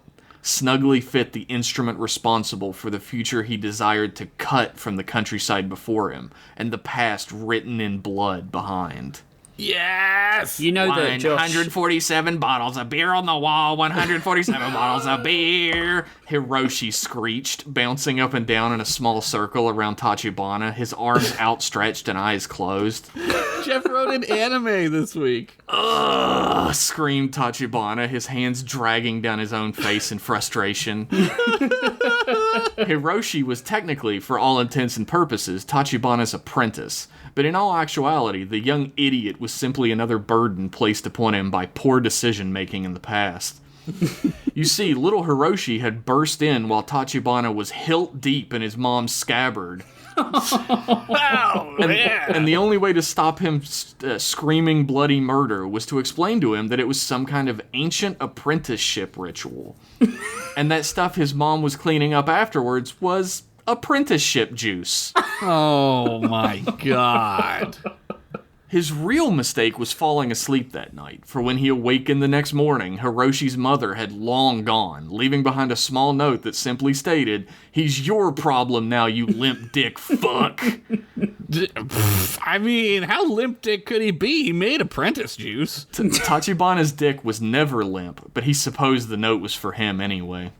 snugly fit the instrument responsible for the future he desired to cut from the countryside before him, and the past written in blood behind. Yes! You know that Josh... 147 bottles of beer on the wall, 147 bottles of beer, Hiroshi screeched, bouncing up and down in a small circle around Tachibana, his arms outstretched and eyes closed. Jeff wrote an anime this week. Ugh, screamed Tachibana, his hands dragging down his own face in frustration. Hiroshi was technically, for all intents and purposes, Tachibana's apprentice, but in all actuality, the young idiot was simply another burden placed upon him by poor decision-making in the past. You see, little Hiroshi had burst in while Tachibana was hilt deep in his mom's scabbard. And the only way to stop him screaming bloody murder was to explain to him that it was some kind of ancient apprenticeship ritual. And that stuff his mom was cleaning up afterwards was apprenticeship juice. Oh my god. His real mistake was falling asleep that night, for when he awakened the next morning, Hiroshi's mother had long gone, leaving behind a small note that simply stated, "He's your problem now, you limp dick fuck." I mean, how limp dick could he be? He made apprentice juice. Tachibana's dick was never limp, but he supposed the note was for him anyway.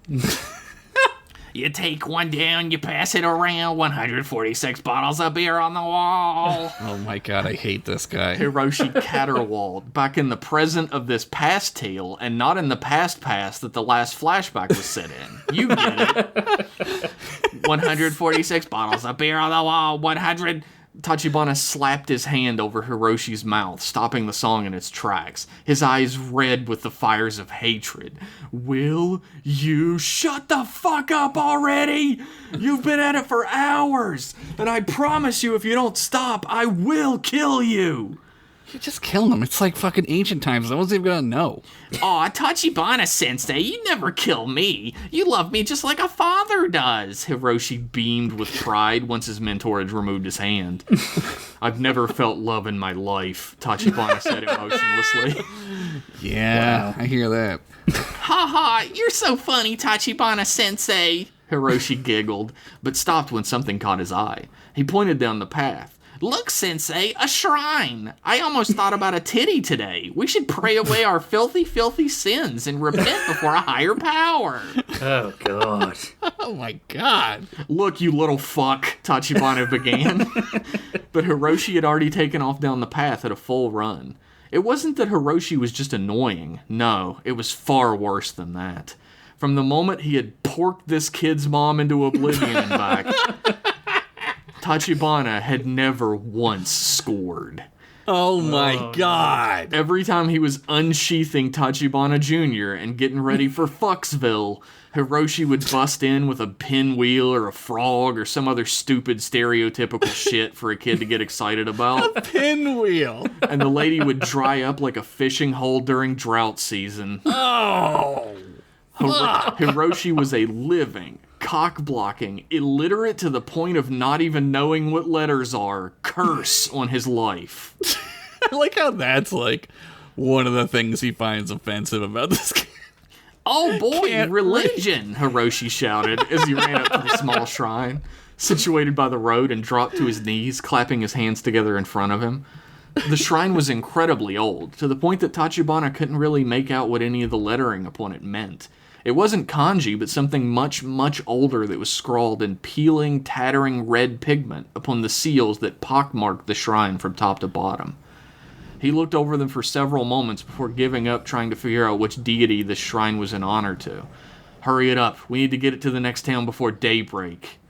You take one down, you pass it around, 146 bottles of beer on the wall. Oh my god, I hate this guy. Hiroshi caterwauled, back in the present of this past tale, and not in the past that the last flashback was set in. You get it. 146 bottles of beer on the wall, 100... Tachibana slapped his hand over Hiroshi's mouth, stopping the song in its tracks, his eyes red with the fires of hatred. Will you shut the fuck up already? You've been at it for hours, and I promise you if you don't stop, I will kill you. You just kill him. It's like fucking ancient times. No one's even gonna know. Aw, Tachibana-sensei, you never kill me. You love me just like a father does. Hiroshi beamed with pride once his mentor had removed his hand. I've never felt love in my life, Tachibana said emotionlessly. Yeah, wow. I hear that. Ha ha, you're so funny, Tachibana-sensei. Hiroshi giggled, but stopped when something caught his eye. He pointed down the path. Look, Sensei, a shrine. I almost thought about a titty today. We should pray away our filthy, filthy sins and repent before a higher power. Oh, God. Oh, my God. Look, you little fuck, Tachibana began. But Hiroshi had already taken off down the path at a full run. It wasn't that Hiroshi was just annoying. No, it was far worse than that. From the moment he had porked this kid's mom into oblivion and back, Tachibana had never once scored. Oh my god. Every time he was unsheathing Tachibana Jr. and getting ready for Fucksville, Hiroshi would bust in with a pinwheel or a frog or some other stupid stereotypical shit for a kid to get excited about. Pinwheel. And the lady would dry up like a fishing hole during drought season. Oh. Hiroshi was a living, cock-blocking, illiterate to the point of not even knowing what letters are, curse on his life. I like how that's like one of the things he finds offensive about this kid. Oh boy, religion, Hiroshi shouted as he ran up to the small shrine, situated by the road, and dropped to his knees, clapping his hands together in front of him. The shrine was incredibly old, to the point that Tachibana couldn't really make out what any of the lettering upon it meant. It wasn't kanji, but something much, much older that was scrawled in peeling, tattering red pigment upon the seals that pockmarked the shrine from top to bottom. He looked over them for several moments before giving up trying to figure out which deity this shrine was in honor to. Hurry it up. We need to get it to the next town before daybreak.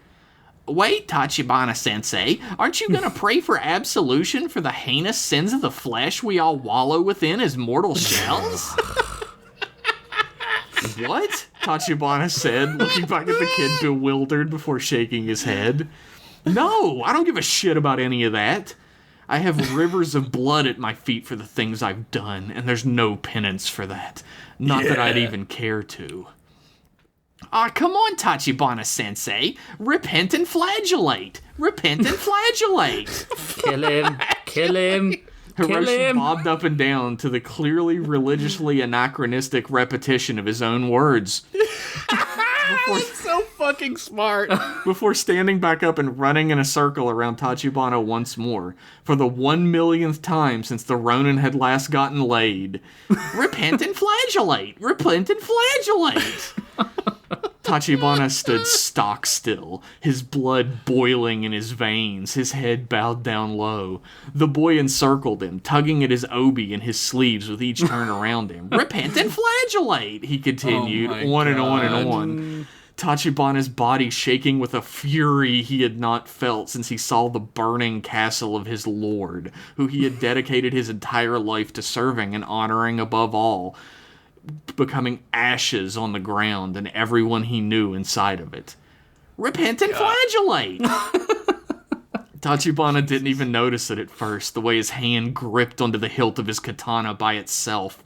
Wait, Tachibana-sensei. Aren't you going to pray for absolution for the heinous sins of the flesh we all wallow within as mortal shells? What? Tachibana said, looking back at the kid bewildered before shaking his head. No, I don't give a shit about any of that. I have rivers of blood at my feet for the things I've done, and there's no penance for that. Not that I'd even care to. Ah, come on, Tachibana-sensei. Repent and flagellate. Repent and flagellate. Kill him. Kill him. Kill Hiroshi him. bobbed up and down to the clearly religiously anachronistic repetition of his own words. That's so fucking smart. Before standing back up and running in a circle around Tachibana once more, for the 1,000,000th time since the Ronin had last gotten laid. Repent and flagellate! Repent and flagellate! Tachibana stood stock still, his blood boiling in his veins, his head bowed down low. The boy encircled him, tugging at his obi and his sleeves with each turn around him. Repent and flagellate! He continued, on and on and on. Tachibana's body shaking with a fury he had not felt since he saw the burning castle of his lord, who he had dedicated his entire life to serving and honoring above all, becoming ashes on the ground and everyone he knew inside of it. Repent and flagellate! Tachibana didn't even notice it at first, the way his hand gripped onto the hilt of his katana by itself.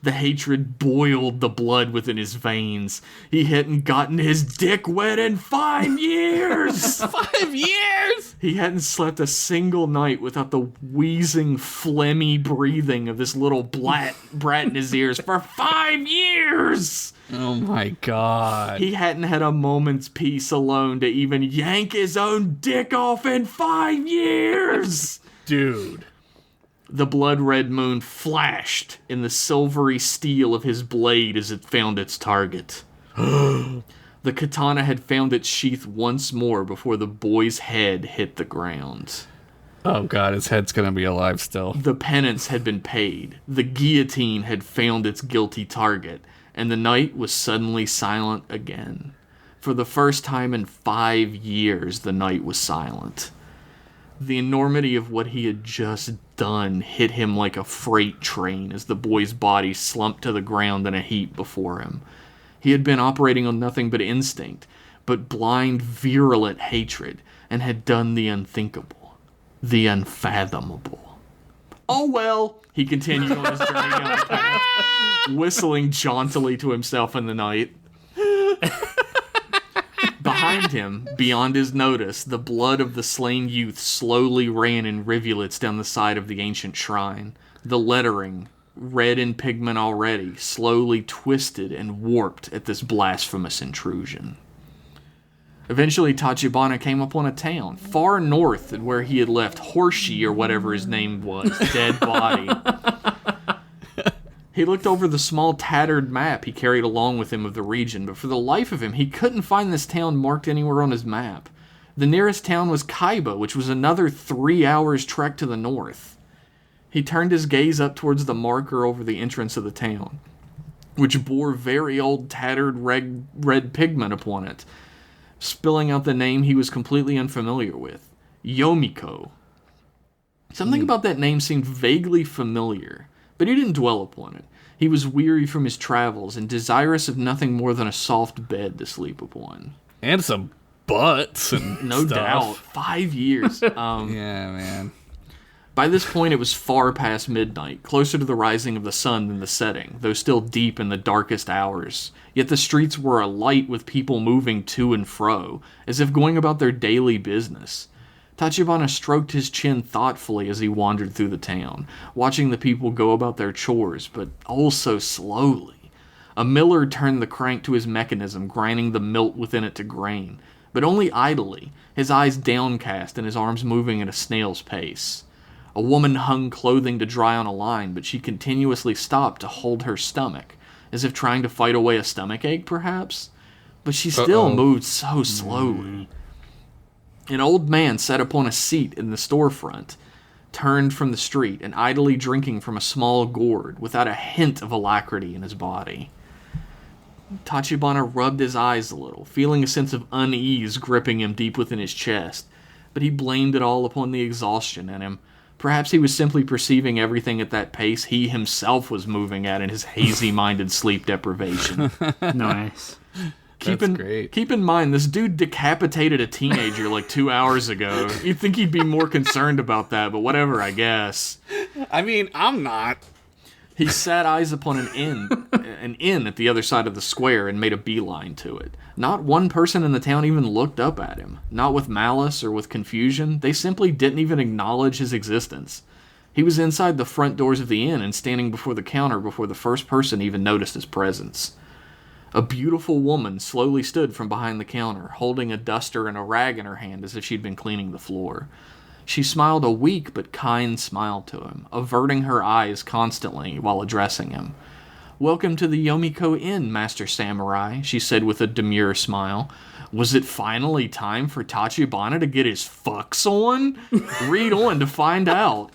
The hatred boiled the blood within his veins. He hadn't gotten his dick wet in 5 years! 5 years? He hadn't slept a single night without the wheezing, phlegmy breathing of this little brat in his ears for 5 years! Oh my god. He hadn't had a moment's peace alone to even yank his own dick off in 5 years! Dude. The blood-red moon flashed in the silvery steel of his blade as it found its target. The katana had found its sheath once more before the boy's head hit the ground. Oh god, his head's gonna be alive still. The penance had been paid. The guillotine had found its guilty target, and the night was suddenly silent again. For the first time in 5 years, the night was silent. The enormity of what he had just done hit him like a freight train as the boy's body slumped to the ground in a heap before him. He had been operating on nothing but instinct, but blind, virulent hatred, and had done the unthinkable, the unfathomable. Oh well, he continued on his journey down the path, whistling jauntily to himself in the night. Behind him, beyond his notice, the blood of the slain youth slowly ran in rivulets down the side of the ancient shrine. The lettering, red in pigment already, slowly twisted and warped at this blasphemous intrusion. Eventually, Tachibana came upon a town, far north than where he had left Horsey, or whatever his name was, dead body. He looked over the small tattered map he carried along with him of the region, but for the life of him, he couldn't find this town marked anywhere on his map. The nearest town was Kaiba, which was another 3 hours trek to the north. He turned his gaze up towards the marker over the entrance of the town, which bore very old tattered red pigment upon it, spilling out the name he was completely unfamiliar with. Yomiko. Something about that name seemed vaguely familiar, but he didn't dwell upon it. He was weary from his travels and desirous of nothing more than a soft bed to sleep upon. And some butts and No stuff. doubt. 5 years. Yeah, man. By this point, it was far past midnight, closer to the rising of the sun than the setting, though still deep in the darkest hours. Yet the streets were alight with people moving to and fro, as if going about their daily business. Tachibana stroked his chin thoughtfully as he wandered through the town, watching the people go about their chores, but also slowly. A miller turned the crank to his mechanism, grinding the milk within it to grain, but only idly, his eyes downcast and his arms moving at a snail's pace. A woman hung clothing to dry on a line, but she continuously stopped to hold her stomach, as if trying to fight away a stomachache, perhaps? But she still moved so slowly. An old man sat upon a seat in the storefront, turned from the street, and idly drinking from a small gourd, without a hint of alacrity in his body. Tachibana rubbed his eyes a little, feeling a sense of unease gripping him deep within his chest, but he blamed it all upon the exhaustion in him. Perhaps he was simply perceiving everything at that pace he himself was moving at in his hazy-minded sleep deprivation. Nice. Great. Keep in mind, this dude decapitated a teenager like 2 hours ago. You'd think he'd be more concerned about that, but whatever, I guess. I mean, I'm not. He sat eyes upon an inn at the other side of the square and made a beeline to it. Not one person in the town even looked up at him. Not with malice or with confusion. They simply didn't even acknowledge his existence. He was inside the front doors of the inn and standing before the counter before the first person even noticed his presence. A beautiful woman slowly stood from behind the counter, holding a duster and a rag in her hand as if she'd been cleaning the floor. She smiled a weak but kind smile to him, averting her eyes constantly while addressing him. "Welcome to the Yomiko Inn, Master Samurai," she said with a demure smile. "Was it finally time for Tachibana to get his fucks on? Read on to find out."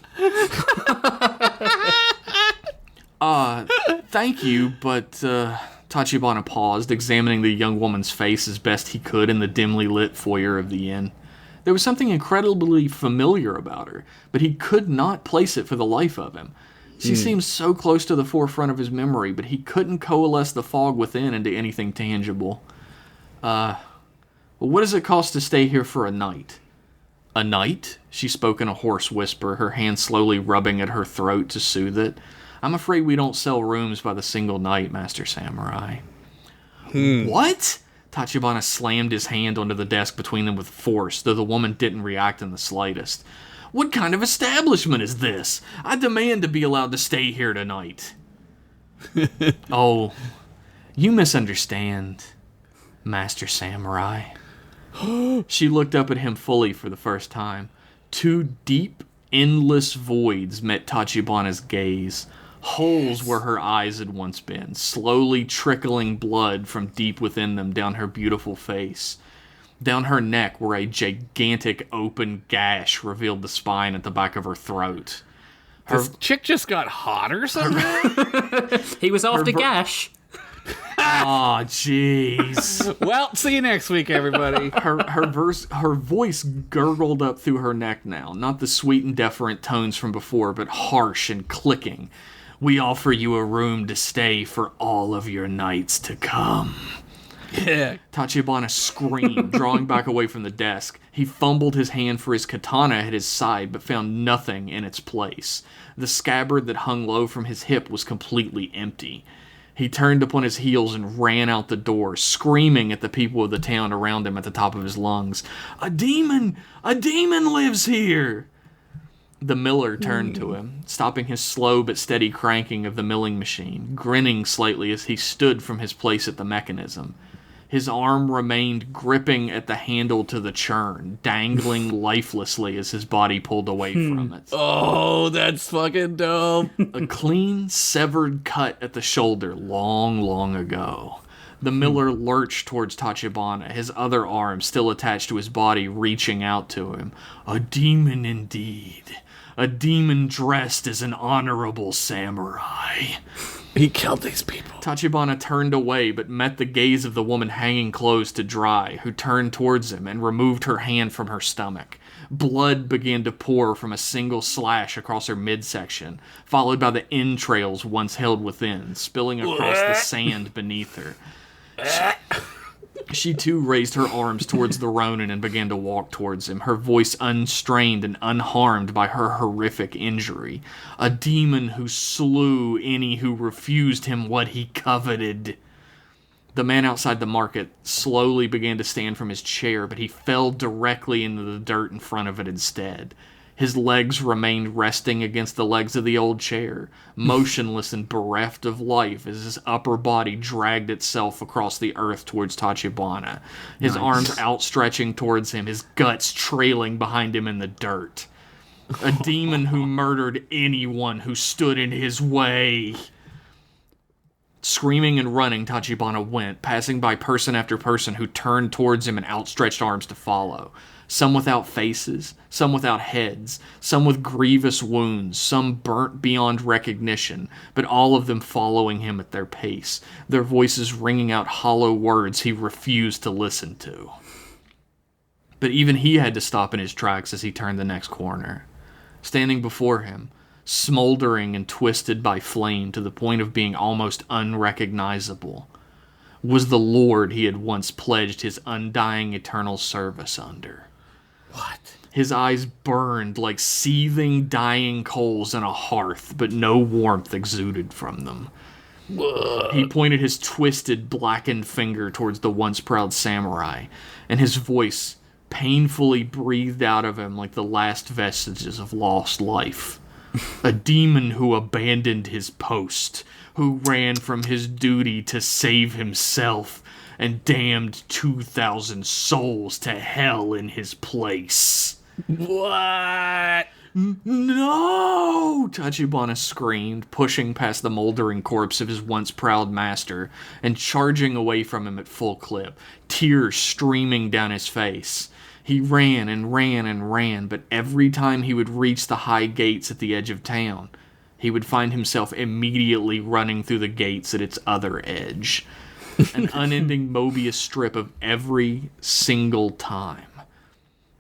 Thank you, but, Tachibana paused, examining the young woman's face as best he could in the dimly lit foyer of the inn. There was something incredibly familiar about her, but he could not place it for the life of him. She seemed so close to the forefront of his memory, but he couldn't coalesce the fog within into anything tangible. What does it cost to stay here for a night?" "A night?" She spoke in a hoarse whisper, her hand slowly rubbing at her throat to soothe it. "I'm afraid we don't sell rooms by the single night, Master Samurai." "What?" Tachibana slammed his hand onto the desk between them with force, though the woman didn't react in the slightest. "What kind of establishment is this? I demand to be allowed to stay here tonight." "Oh, you misunderstand, Master Samurai." She looked up at him fully for the first time. Two deep, endless voids met Tachibana's gaze. Holes where her eyes had once been, slowly trickling blood from deep within them down her beautiful face. Down her neck where a gigantic open gash revealed the spine at the back of her throat. This chick just got hot or something? He was after Gash. Aw, jeez. Well, see you next week, everybody. Her voice gurgled up through her neck now, not the sweet and deferent tones from before, but harsh and clicking. "We offer you a room to stay for all of your nights to come." Yeah. Tachibana screamed, drawing back away from the desk. He fumbled his hand for his katana at his side, but found nothing in its place. The scabbard that hung low from his hip was completely empty. He turned upon his heels and ran out the door, screaming at the people of the town around him at the top of his lungs. "A demon! A demon lives here!" The miller turned to him, stopping his slow but steady cranking of the milling machine, grinning slightly as he stood from his place at the mechanism. His arm remained gripping at the handle to the churn, dangling lifelessly as his body pulled away from it. Oh, that's fucking dope. A clean, severed cut at the shoulder long, long ago. The miller lurched towards Tachibana, his other arm still attached to his body, reaching out to him. "A demon indeed. A demon dressed as an honorable samurai. He killed these people. Tachibana turned away, but met the gaze of the woman hanging clothes to dry, who turned towards him and removed her hand from her stomach. Blood began to pour from a single slash across her midsection, followed by the entrails once held within, spilling across the sand beneath her. She too raised her arms towards the Ronin and began to walk towards him, her voice unstrained and unharmed by her horrific injury. A demon who slew any who refused him what he coveted. The man outside the market slowly began to stand from his chair, but he fell directly into the dirt in front of it instead. His legs remained resting against the legs of the old chair, motionless and bereft of life as his upper body dragged itself across the earth towards Tachibana, his arms outstretching towards him, his guts trailing behind him in the dirt. A demon who murdered anyone who stood in his way. Screaming and running, Tachibana went, passing by person after person who turned towards him and outstretched arms to follow. Some without faces, some without heads, some with grievous wounds, some burnt beyond recognition, but all of them following him at their pace, their voices ringing out hollow words he refused to listen to. But even he had to stop in his tracks as he turned the next corner. Standing before him, smoldering and twisted by flame to the point of being almost unrecognizable, was the Lord he had once pledged his undying eternal service under. What? His eyes burned like seething, dying coals in a hearth, but no warmth exuded from them. He pointed his twisted, blackened finger towards the once proud samurai, and his voice painfully breathed out of him like the last vestiges of lost life. A demon who abandoned his post, who ran from his duty to save himself, and damned 2,000 souls to hell in his place. What? No! Tachibana screamed, pushing past the moldering corpse of his once proud master, and charging away from him at full clip, tears streaming down his face. He ran and ran and ran, but every time he would reach the high gates at the edge of town, he would find himself immediately running through the gates at its other edge. An unending Mobius strip of every single time.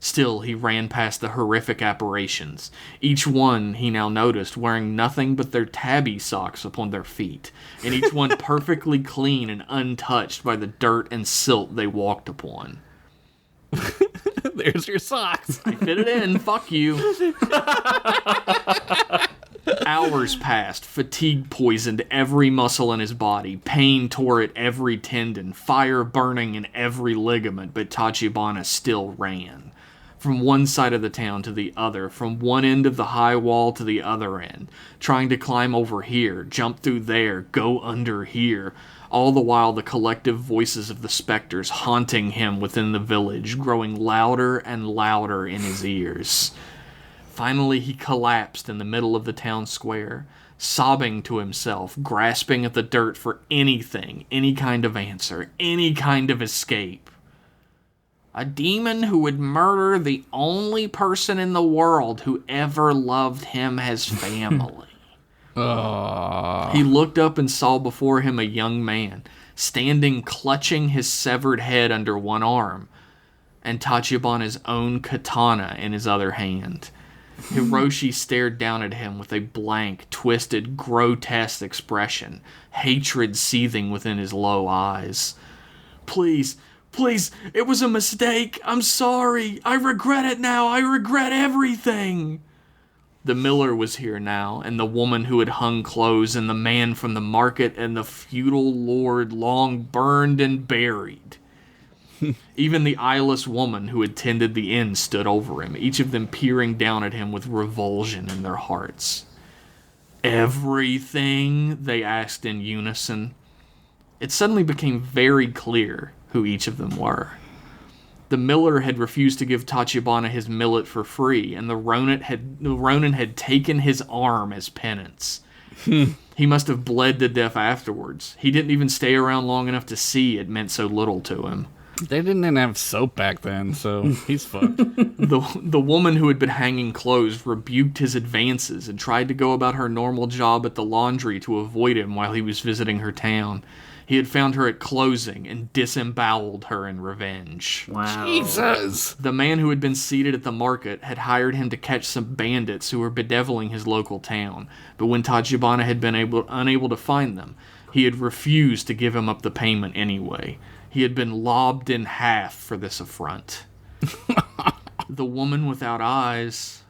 Still, he ran past the horrific apparitions, each one, he now noticed, wearing nothing but their tabby socks upon their feet, and each one perfectly clean and untouched by the dirt and silt they walked upon. There's your socks. I fit it in, fuck you. Hours passed, fatigue poisoned every muscle in his body, pain tore at every tendon, fire burning in every ligament, but Tachibana still ran. From one side of the town to the other, from one end of the high wall to the other end, trying to climb over here, jump through there, go under here, all the while the collective voices of the specters haunting him within the village, growing louder and louder in his ears. Finally, he collapsed in the middle of the town square, sobbing to himself, grasping at the dirt for anything, any kind of answer, any kind of escape. A demon who would murder the only person in the world who ever loved him as family. He looked up and saw before him a young man, standing clutching his severed head under one arm, and Tachibana's own katana in his other hand. Hiroshi stared down at him with a blank, twisted, grotesque expression, hatred seething within his low eyes. Please, it was a mistake. I'm sorry. I regret it now. I regret everything. The miller was here now, and the woman who had hung clothes, and the man from the market, and the feudal lord long burned and buried. Even the eyeless woman who had tended the inn stood over him, each of them peering down at him with revulsion in their hearts. Everything? They asked in unison. It suddenly became very clear who each of them were. The miller had refused to give Tachibana his millet for free, and the Ronin had taken his arm as penance. He must have bled to death afterwards. He didn't even stay around long enough to see it meant so little to him. They didn't have soap back then, so he's fucked. The woman who had been hanging clothes rebuked his advances and tried to go about her normal job at the laundry to avoid him while he was visiting her town. He had found her at closing and disemboweled her in revenge. Wow. Jesus! The man who had been seated at the market had hired him to catch some bandits who were bedeviling his local town, but when Tachibana had been unable to find them, he had refused to give him up the payment anyway. He had been lobbed in half for this affront. The woman without eyes,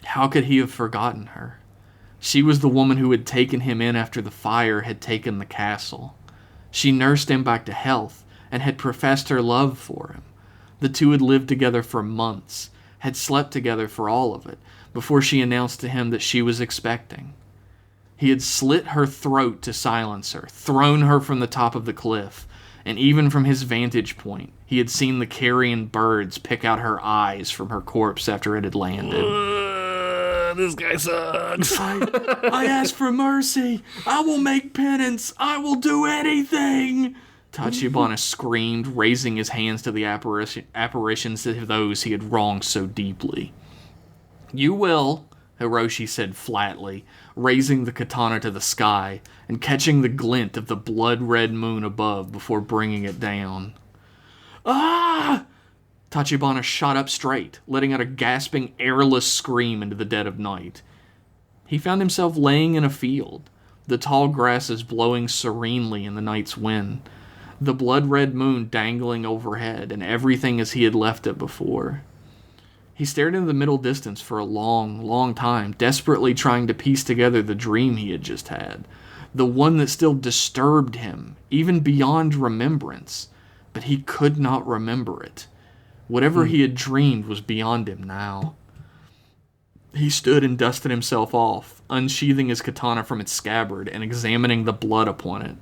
how could he have forgotten her? She was the woman who had taken him in after the fire had taken the castle. She nursed him back to health and had professed her love for him. The two had lived together for months, had slept together for all of it, before she announced to him that she was expecting. He had slit her throat to silence her, thrown her from the top of the cliff, and even from his vantage point, he had seen the carrion birds pick out her eyes from her corpse after it had landed. This guy sucks. I ask for mercy. I will make penance. I will do anything. Tachibana screamed, raising his hands to the apparitions of those he had wronged so deeply. You will, Hiroshi said flatly, raising the katana to the sky and catching the glint of the blood-red moon above before bringing it down. Ah! Tachibana shot up straight, letting out a gasping, airless scream into the dead of night. He found himself laying in a field, the tall grasses blowing serenely in the night's wind, the blood-red moon dangling overhead, and everything as he had left it before. He stared into the middle distance for a long, long time, desperately trying to piece together the dream he had just had, the one that still disturbed him, even beyond remembrance, but he could not remember it. Whatever he had dreamed was beyond him now. He stood and dusted himself off, unsheathing his katana from its scabbard and examining the blood upon it.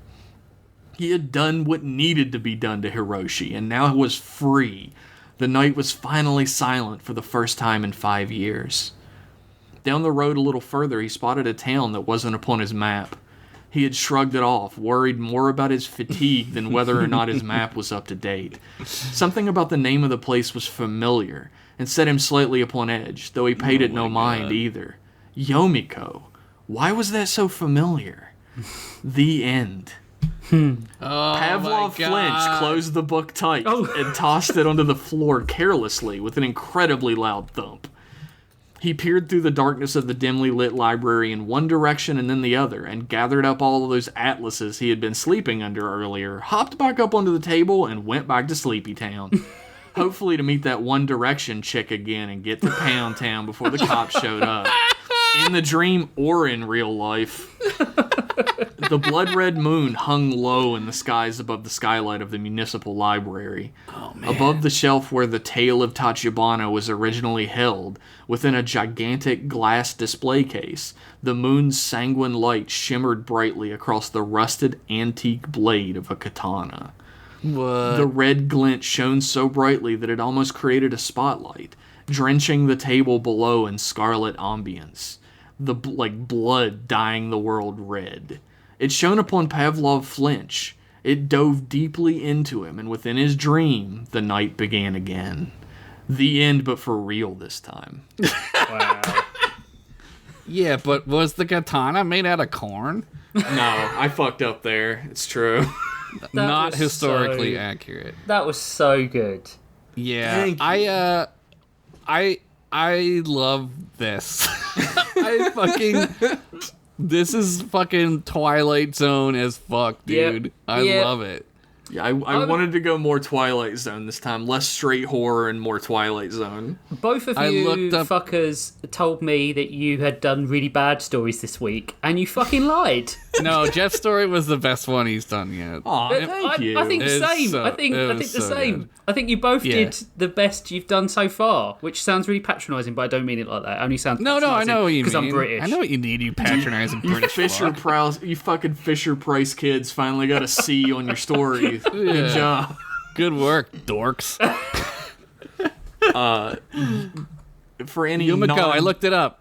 He had done what needed to be done to Hiroshi, and now he was free. The night was finally silent for the first time in 5 years. Down the road a little further, he spotted a town that wasn't upon his map. He had shrugged it off, worried more about his fatigue than whether or not his map was up to date. Something about the name of the place was familiar, and set him slightly upon edge, though he paid it no mind either. Yomiko. Why was that so familiar? The end. Pavlov flinched, closed the book tight, and tossed it onto the floor carelessly with an incredibly loud thump. He peered through the darkness of the dimly lit library in one direction and then the other, and gathered up all of those atlases he had been sleeping under earlier, hopped back up onto the table, and went back to Sleepy Town. Hopefully to meet that One Direction chick again and get to Pound Town before the cops showed up. In the dream or in real life. The blood-red moon hung low in the skies above the skylight of the municipal library. Oh, man. Above the shelf where the tale of Tachibana was originally held, within a gigantic glass display case, the moon's sanguine light shimmered brightly across the rusted antique blade of a katana. What? The red glint shone so brightly that it almost created a spotlight, drenching the table below in scarlet ambience. Like blood dyeing the world red. It shone upon Pavlov flinch. It dove deeply into him, and within his dream, the night began again. The end, but for real this time. Wow. Yeah, but was the katana made out of corn? No, I fucked up there. It's true. Not was historically accurate. That was so good. Yeah, Thank you. I love this. This is fucking Twilight Zone as fuck, dude. Yep. I love it. Yeah, I wanted to go more Twilight Zone this time. Less straight horror and more Twilight Zone. Both of I you looked up- fuckers told me that you had done really bad stories this week, and you fucking lied. No, Jeff's story was the best one he's done yet. Aw, thank you. I think the It's same. so- I think it the was so same. good. I think you both Yeah. did the best you've done so far, which sounds really patronising, but I don't mean it like that. It only sounds No, I know what you mean. because I'm British. I know what you need, you patronizing British Fisher fuck. Price, you fucking Fisher Price kids finally got a C on your story. Good job. Good work, dorks. For any Yumiko, I looked it up.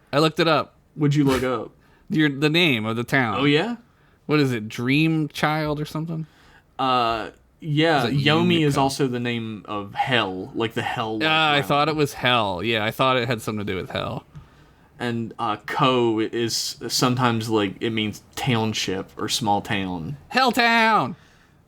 What'd you look up? The name of the town. Oh yeah. What is it? Dream Child or something? Yeah, Is it Yomi is Yumiko? also the name of hell, like the hell. I thought it was hell. Yeah, I thought it had something to do with hell. And Ko is sometimes like it means township or small town. Helltown!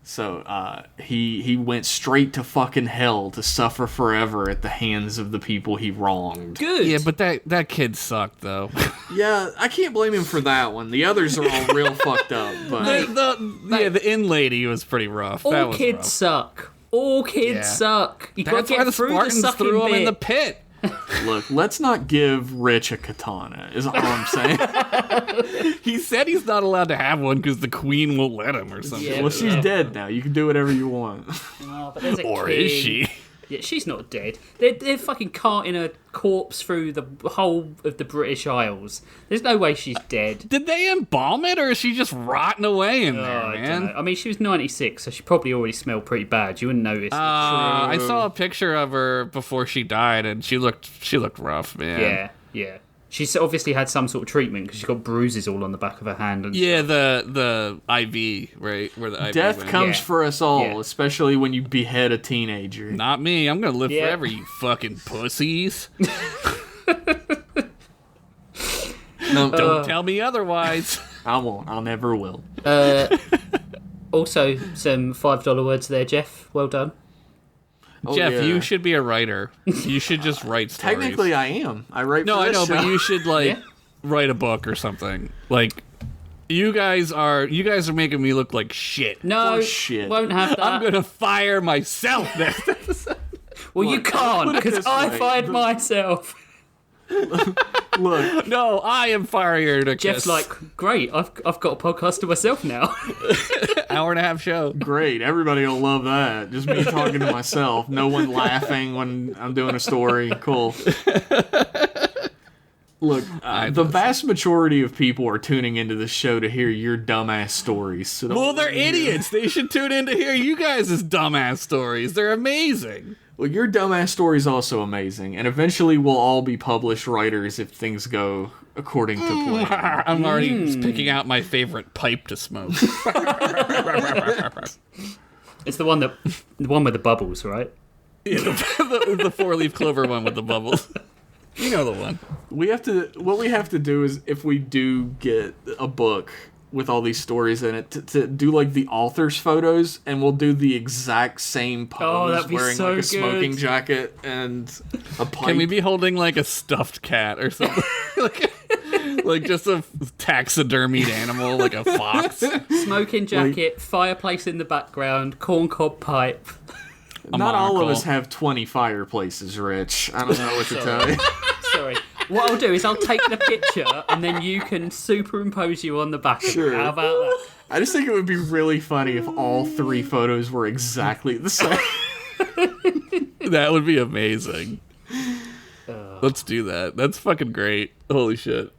So he went straight to fucking hell to suffer forever at the hands of the people he wronged. Good. Yeah, but that kid sucked, though. Yeah, I can't blame him for that one. The others are all real fucked up. But the inn lady was pretty rough. That all was kids rough. suck. All kids Yeah. suck. You gotta That's why get the through the Spartans sucking threw him bit. in the pit. look, let's not give Rich a katana, is all I'm saying. He said he's not allowed to have one because the queen won't let him or something. Yeah. Well, she's dead now. You can do whatever you want. Oh, but there's a Or king. is she? Yeah, she's not dead. They're fucking carting a corpse through the whole of the British Isles. There's no way she's dead. Did they embalm it, or is she just rotting away in there, I man? don't know. I mean, she was 96, so she probably already smelled pretty bad. You wouldn't notice. I saw a picture of her before she died, and she looked rough, man. Yeah. She's obviously had some sort of treatment because she's got bruises all on the back of her hand. And Yeah, the IV, right? Where the IV Death went. comes Yeah. for us all, Yeah. especially when you behead a teenager. Not me. I'm gonna live Yeah. forever, you fucking pussies. No, Don't tell me otherwise. I won't. I never will. Also, some $5 words there, Jeff. Well done. Oh, Jeff, yeah. you should be a writer. You should just write stories. Technically, I am. I write. No, for I this know, but show. you should Yeah. write a book or something. Like, you guys are making me look like shit. No, Oh, shit. won't have that. I'm gonna fire myself next episode. Well, you Look, can't put it because this I way. fired myself. Look, No, I am firing. Jeff's like, great. I've got a podcast to myself now. hour and a half show. great. Everybody will love that. Just me talking to myself. No one laughing when I'm doing a story. Cool. Look, the vast majority of people are tuning into this show to hear your dumbass stories. So don't Well, they're worry. idiots. They should tune in to hear you guys' dumbass stories. They're amazing. Well, your dumbass story is also amazing, and eventually we'll all be published writers if things go according to plan. I'm already picking out my favorite pipe to smoke. It's the one with the bubbles, right? Yeah, the four-leaf clover one with the bubbles. You know the one. What we have to do is, if we do get a book with all these stories in it, to do like the author's photos, and we'll do the exact same pose, that'd be wearing so like a smoking good. jacket and a pipe. Can we be holding like a stuffed cat or something? like just a taxidermied animal, like a fox? Smoking jacket, fireplace in the background, corncob pipe. Not all of monocle. us have 20 fireplaces, Rich. I don't know what to tell you. Sorry. What I'll do is I'll take the picture and then you can superimpose you on the back of Sure. it. How about that? I just think it would be really funny if all three photos were exactly the same. That would be amazing. Let's do that. That's fucking great. Holy shit.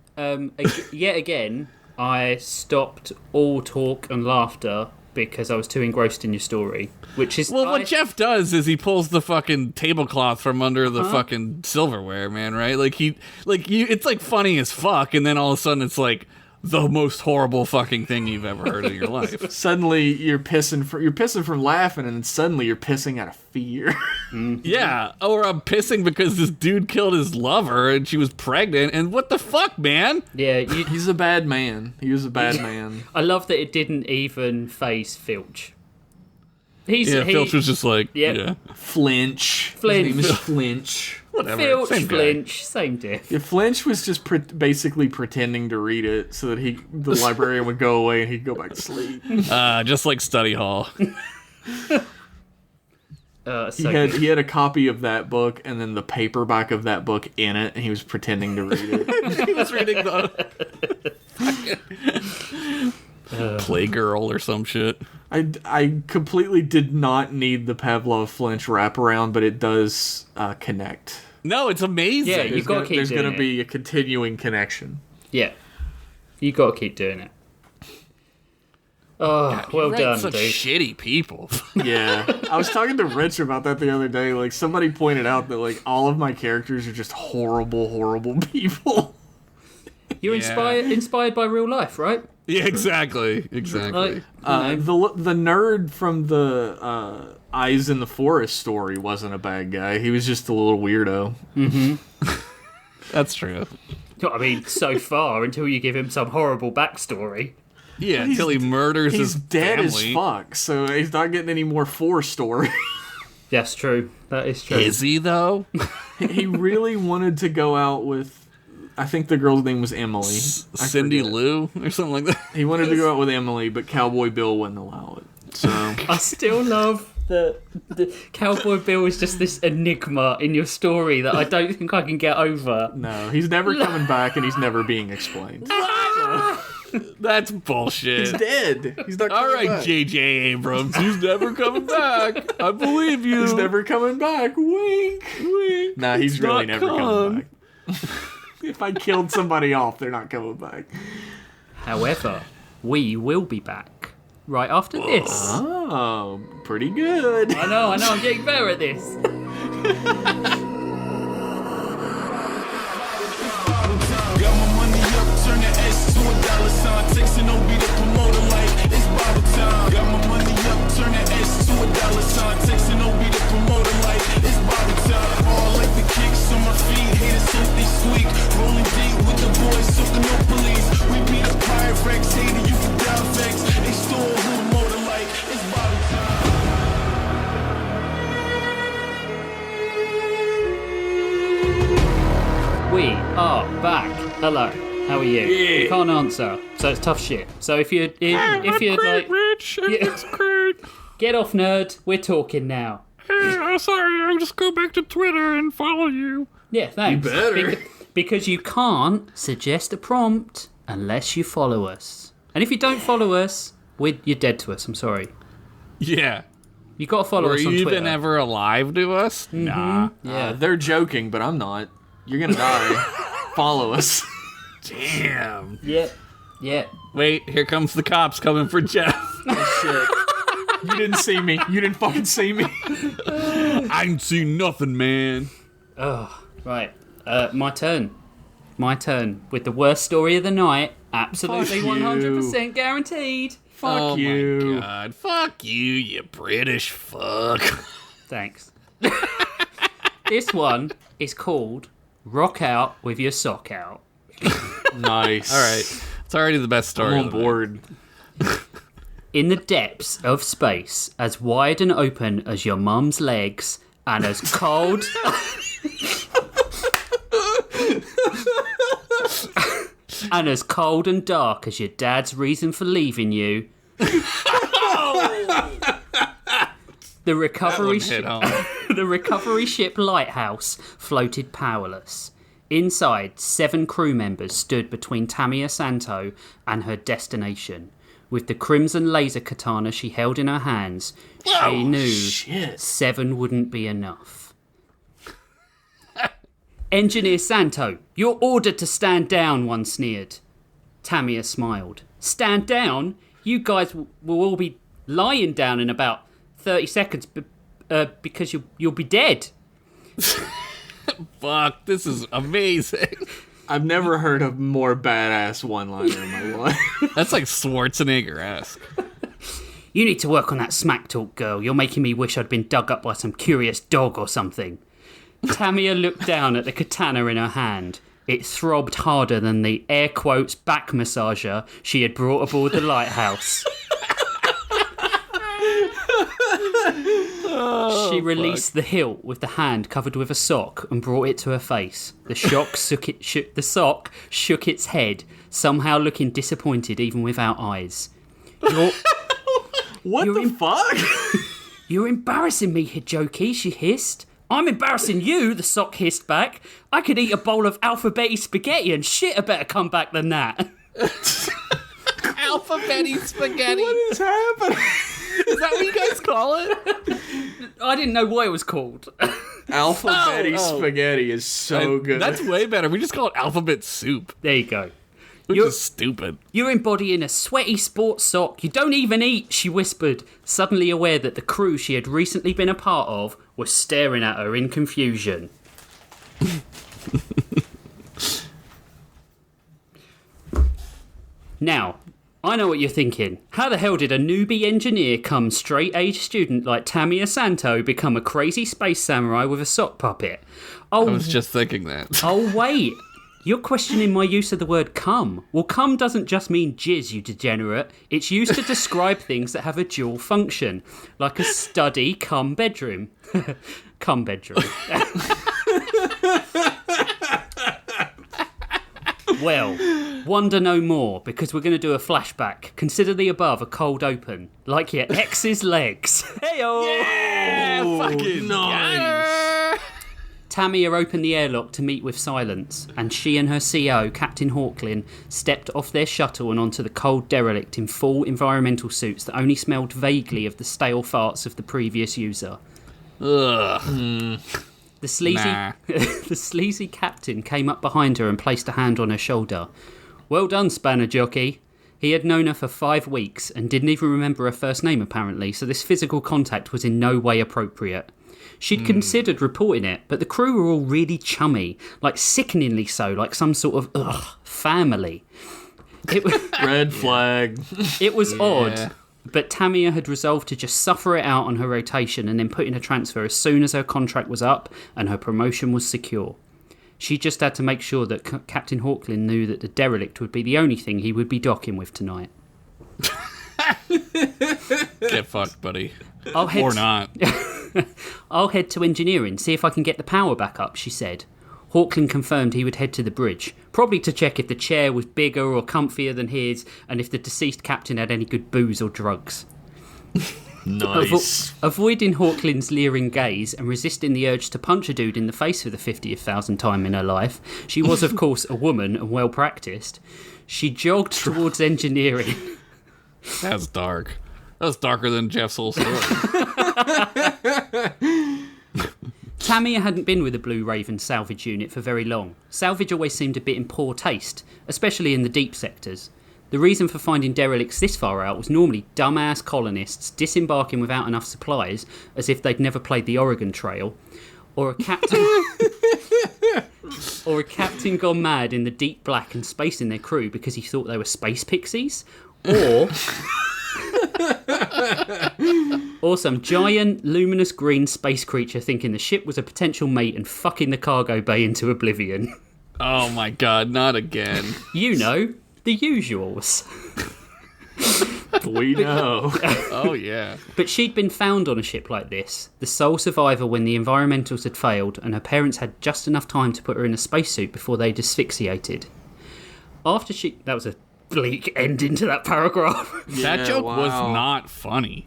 Yet again, I stopped all talk and laughter because I was too engrossed in your story. Which is Well, what Jeff does is he pulls the fucking tablecloth from under the Uh-huh. fucking silverware, man, right? It's like funny as fuck, and then all of a sudden it's like the most horrible fucking thing you've ever heard in your life. Suddenly you're pissing from laughing, and then suddenly you're pissing out of fear. Yeah, or I'm pissing because this dude killed his lover and she was pregnant, and what the fuck, man? Yeah, He's a bad man. He was a bad man. I love that it didn't even face Filch. Filch was just like, Yep. yeah. Flinch. Flinch. His name is Flinch. Whatever. Filch, Same guy. Flinch, same diff. Yeah, Flinch was just basically pretending to read it so that the librarian would go away and he'd go back to sleep. Just like study hall. He had a copy of that book and then the paperback of that book in it, and he was pretending to read it. He was reading the Playgirl or some shit. I completely did not need the Pavlov Flinch wraparound, but it does connect. No, it's amazing. Yeah, you gotta keep There's doing going it. to be a continuing connection. Yeah. You got to keep doing it. Oh, well Right, done, such dude. shitty people. Yeah. I was talking to Rich about that the other day. Like, somebody pointed out that, like, all of my characters are just horrible, horrible people. You're Yeah. inspired by real life, right? Yeah, exactly. Exactly. The nerd from the Eyes in the Forest story wasn't a bad guy. He was just a little weirdo. That's true. I mean, so far, until you give him some horrible backstory. Yeah, until he murders He's his dead family. as fuck, so he's not getting any more 4 story. That's true. That is true. Is he, though? He really wanted to go out with, I think the girl's name was Emily. I Cindy forget. Lou or something like that? He wanted to go out with Emily, but Cowboy Bill wouldn't allow it. So I still love the Cowboy Bill is just this enigma in your story that I don't think I can get over. no, he's never coming back, and he's never being explained. That's bullshit. He's dead. He's not All coming right, back. J.J. Abrams, he's never coming back. I believe you. He's never coming back. Wink, wink. Nah, he's really not never come. coming back. If I killed somebody off, they're not coming back. However, we will be back right after this. Oh, pretty good. I know, I'm getting better at this. Got my money up, turn the S to a dollar sign. Texting OB to promote a life, it's Bible time. Got my money up, turn the S to a dollar sign. Texting OB to promote a life, it's Bible time. All like the kicks on my feet, haters think they sweet. Rolling deep with the boys, soaking no police. We beat up Pyrex, hater, you can down vex. They stole who motor like, it's Bible time. We are back. Hello. How are you? Yeah. You can't answer, so it's tough shit. So if you're like, Rich. Everything's great. get off, nerd. We're talking now. Sorry, I'll just go back to Twitter and follow you. Yeah, thanks. You better. Because you can't suggest a prompt unless you follow us. And if you don't follow us, you're dead to us. I'm sorry. Yeah. You got to follow Were us on you Twitter. even ever alive to us? Nah. Yeah. They're joking, but I'm not. You're gonna die. Follow us. Damn. Yeah. Yeah. Wait, here comes the cops coming for Jeff. Shit. You didn't see me. You didn't fucking see me. I ain't seen nothing, man. Oh, right. My turn. My turn. With the worst story of the night. Absolutely Fuck you. 100% guaranteed. Fuck Oh you. my god. Fuck you British fuck. Thanks. This one is called Rock Out with Your Sock Out. Nice. All right. It's already the best story. I'm on of the night. board. In the depths of space, as wide and open as your mum's legs, and as cold... and as cold and dark as your dad's reason for leaving you... The recovery Hit home. The recovery ship Lighthouse floated powerless. Inside, 7 crew members stood between Tamiya Santo and her destination. With the crimson laser katana she held in her hands, she knew Shit. 7 wouldn't be enough. Engineer Santo, you're ordered to stand down, one sneered. Tamiya smiled. Stand down? You guys will all be lying down in about 30 seconds because you'll be dead. Fuck, this is amazing. I've never heard a more badass one-liner in my life. That's like Schwarzenegger-esque. You need to work on that smack talk, girl. You're making me wish I'd been dug up by some curious dog or something. Tamiya looked down at the katana in her hand. It throbbed harder than the air quotes back massager she had brought aboard the Lighthouse. She released the hilt with the hand covered with a sock and brought it to her face. The sock shook its head, somehow looking disappointed even without eyes. What the fuck? You're embarrassing me, Hijoki, she hissed. I'm embarrassing you, the sock hissed back. I could eat a bowl of alphabeti spaghetti and shit had better come back than that. Alphabeti spaghetti. What is happening? Is that what you guys call it? I didn't know what it was called. Alphabeti Oh. spaghetti is so good. That's way better. We just call it alphabet soup, There you go. which You're- is stupid. You're embodying a sweaty sports sock. You don't even eat, she whispered, suddenly aware that the crew she had recently been a part of was staring at her in confusion. Now, I know what you're thinking. How the hell did a newbie engineer come straight-age student like Tamiya Santo become a crazy space samurai with a sock puppet? I was just thinking that. Oh, wait. You're questioning my use of the word cum. Well, cum doesn't just mean jizz, you degenerate. It's used to describe things that have a dual function, like a study cum bedroom. Cum bedroom. Well, wonder no more, because we're going to do a flashback. Consider the above a cold open, like your ex's legs. Hey-o! Yeah, fucking nice. Tamiya opened the airlock to meet with Silence, and she and her CO, Captain Hawklin, stepped off their shuttle and onto the cold derelict in full environmental suits that only smelled vaguely of the stale farts of the previous user. Ugh. The sleazy captain came up behind her and placed a hand on her shoulder. Well done, Spanner Jockey. He had known her for 5 weeks and didn't even remember her first name, apparently, so this physical contact was in no way appropriate. She'd considered reporting it, but the crew were all really chummy, like sickeningly so, like some sort of, family. Red flag. It was odd, but Tamiya had resolved to just suffer it out on her rotation and then put in a transfer as soon as her contract was up and her promotion was secure. She just had to make sure that Captain Hawklin knew that the derelict would be the only thing he would be docking with tonight. Get fucked, buddy. Or not. I'll head to engineering, see if I can get the power back up, she said. Hawklin confirmed he would head to the bridge, probably to check if the chair was bigger or comfier than his, and if the deceased captain had any good booze or drugs. Nice. Avoiding Hawklin's leering gaze and resisting the urge to punch a dude in the face for the 50,000th time in her life, she was, of course, a woman and well practiced. She jogged towards engineering. That's dark. That was darker than Jeff's whole story. Tamiya hadn't been with the Blue Raven salvage unit for very long. Salvage always seemed a bit in poor taste, especially in the deep sectors. The reason for finding derelicts this far out was normally dumbass colonists disembarking without enough supplies, as if they'd never played the Oregon Trail, or a captain gone mad in the deep black and spacing their crew because he thought they were space pixies, or some giant, luminous green space creature thinking the ship was a potential mate and fucking the cargo bay into oblivion. Oh my god, not again. You know, the usuals. We know. Oh yeah. But she'd been found on a ship like this, the sole survivor when the environmentals had failed, and her parents had just enough time to put her in a spacesuit before they'd asphyxiated. That was a bleak ending to that paragraph. That joke was not funny.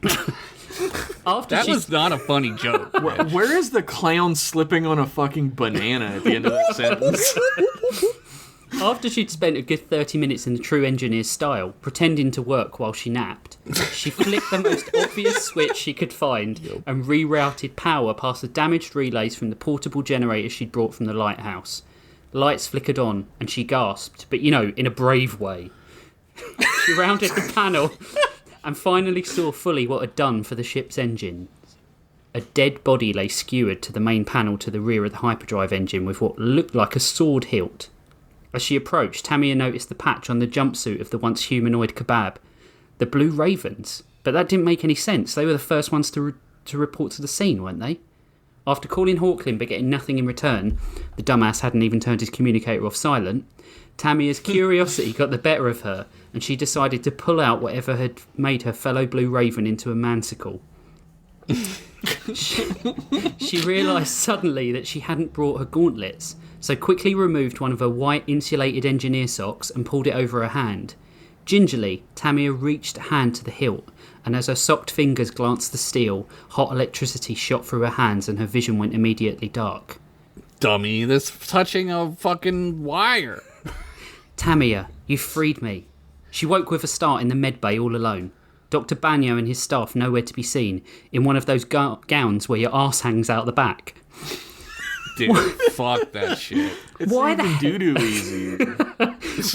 That was not a funny joke. Where is the clown slipping on a fucking banana at the end of that sentence? After she'd spent a good 30 minutes in the true engineer's style, pretending to work while she napped, she flicked the most obvious switch she could find and rerouted power past the damaged relays from the portable generator she'd brought from the lighthouse. The lights flickered on, and she gasped, but in a brave way. She rounded the panel and finally saw fully what had done for the ship's engine. A dead body lay skewered to the main panel to the rear of the hyperdrive engine with what looked like a sword hilt. As she approached, Tamiya noticed the patch on the jumpsuit of the once humanoid kebab. The Blue Ravens. But that didn't make any sense. They were the first ones to report to the scene, weren't they? After calling Hawklin but getting nothing in return, the dumbass hadn't even turned his communicator off silent, Tamiya's curiosity got the better of her, and she decided to pull out whatever had made her fellow Blue Raven into a mansicle. She realised suddenly that she hadn't brought her gauntlets, so quickly removed one of her white insulated engineer socks and pulled it over her hand. Gingerly, Tamiya reached a hand to the hilt, and as her socked fingers glanced the steel, hot electricity shot through her hands and her vision went immediately dark. Dummy, this touching a fucking wire. Tamiya, you freed me. She woke with a start in the med bay all alone. Dr. Banyo and his staff nowhere to be seen, in one of those gowns where your arse hangs out the back. Dude, fuck that shit. It's Why even doo-doo easy.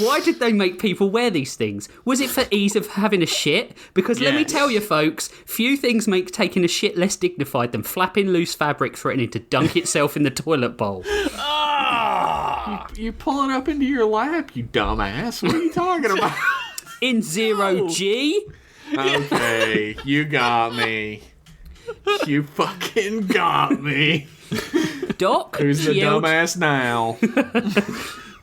Why did they make people wear these things? Was it for ease of having a shit? Because let me Yes. tell you folks, few things make taking a shit less dignified than flapping loose fabric threatening to dunk itself in the toilet bowl. You pull it up into your lap, you dumbass. What are you talking about? In 0G? Okay, you got me. You fucking got me. Doc? Who's the she yelled- dumbass now?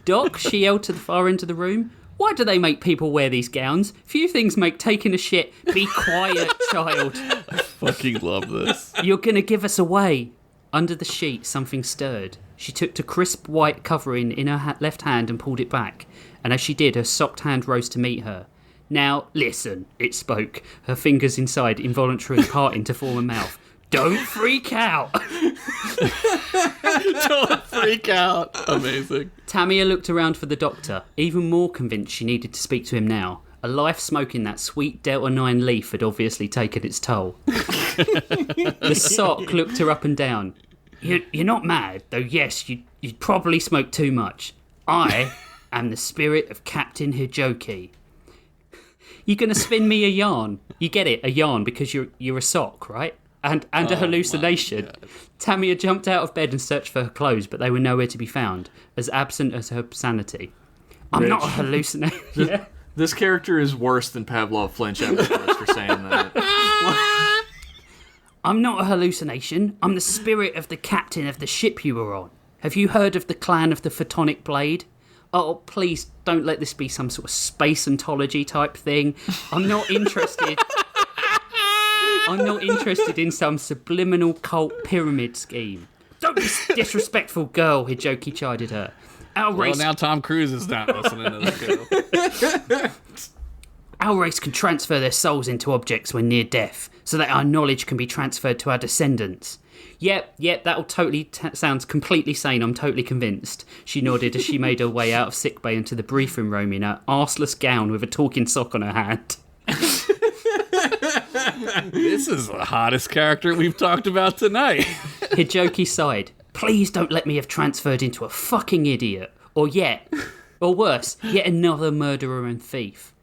Doc, she yelled to the far end of the room. Why do they make people wear these gowns? Few things make taking a shit. Be quiet, child. Fucking love this. You're gonna give us away. Under the sheet, something stirred. She took the crisp white covering in her left hand and pulled it back. And as she did, her socked hand rose to meet her. Now, listen, it spoke, her fingers inside involuntarily parting to form a mouth. Don't freak out. Don't freak out. Amazing. Tamia looked around for the doctor, even more convinced she needed to speak to him now. A life smoking that sweet Delta 9 leaf had obviously taken its toll. The sock looked her up and down. You're not mad, though yes, you'd probably smoke too much. I am the spirit of Captain Hijoki. You're going to spin me a yarn. You get it, a yarn, because you're a sock, right? And a hallucination. Tamia jumped out of bed and searched for her clothes, but they were nowhere to be found, as absent as her sanity. I'm not a hallucination. Yeah. This character is worse than Pavlov Flinch ever was for saying that. I'm not a hallucination. I'm the spirit of the captain of the ship you were on. Have you heard of the clan of the Photonic Blade? Oh, please don't let this be some sort of space ontology type thing. I'm not interested. I'm not interested in some subliminal cult pyramid scheme. Don't be disrespectful, girl, Hijoki chided her. Our race, Well, now Tom Cruise is not listening to this girl. our race can transfer their souls into objects when near death, so that our knowledge can be transferred to our descendants. Yep, that'll totally sounds completely sane. I'm totally convinced. She nodded as she made her way out of sickbay into the briefing room in her arseless gown with a talking sock on her hand. This is the hottest character we've talked about tonight. Hijoki sighed. Please don't let me have transferred into a fucking idiot. Or worse, yet another murderer and thief.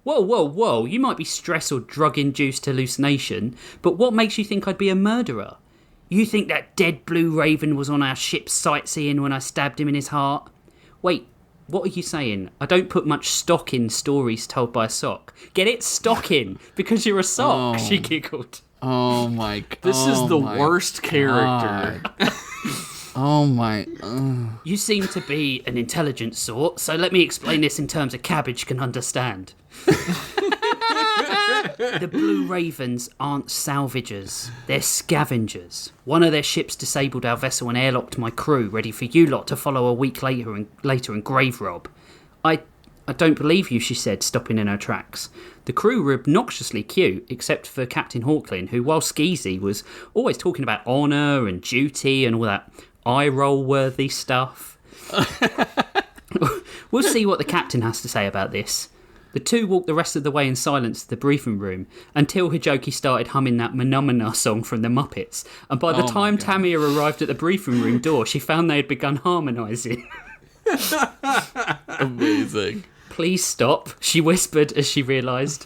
Whoa. You might be stress or drug-induced hallucination, but what makes you think I'd be a murderer? You think that dead blue raven was on our ship sightseeing when I stabbed him in his heart? Wait, what are you saying? I don't put much stock in stories told by a sock. Get it? Stock in, because you're a sock, she giggled. Oh my god. This is the worst character. Oh my. You seem to be an intelligent sort, so let me explain this in terms a cabbage can understand. The Blue Ravens aren't salvagers, they're scavengers. One of their ships disabled our vessel and airlocked my crew, ready for you lot to follow a week later and grave rob. I don't believe you, she said, stopping in her tracks. The crew were obnoxiously cute, except for Captain Hawklin, who, while skeezy, was always talking about honour and duty and all that eye-roll-worthy stuff. We'll see what the captain has to say about this. The two walked the rest of the way in silence to the briefing room until Hijoki started humming that Menomina song from the Muppets. And by the time Tamia arrived at the briefing room door, she found they had begun harmonising. Amazing. Please stop, she whispered as she realised.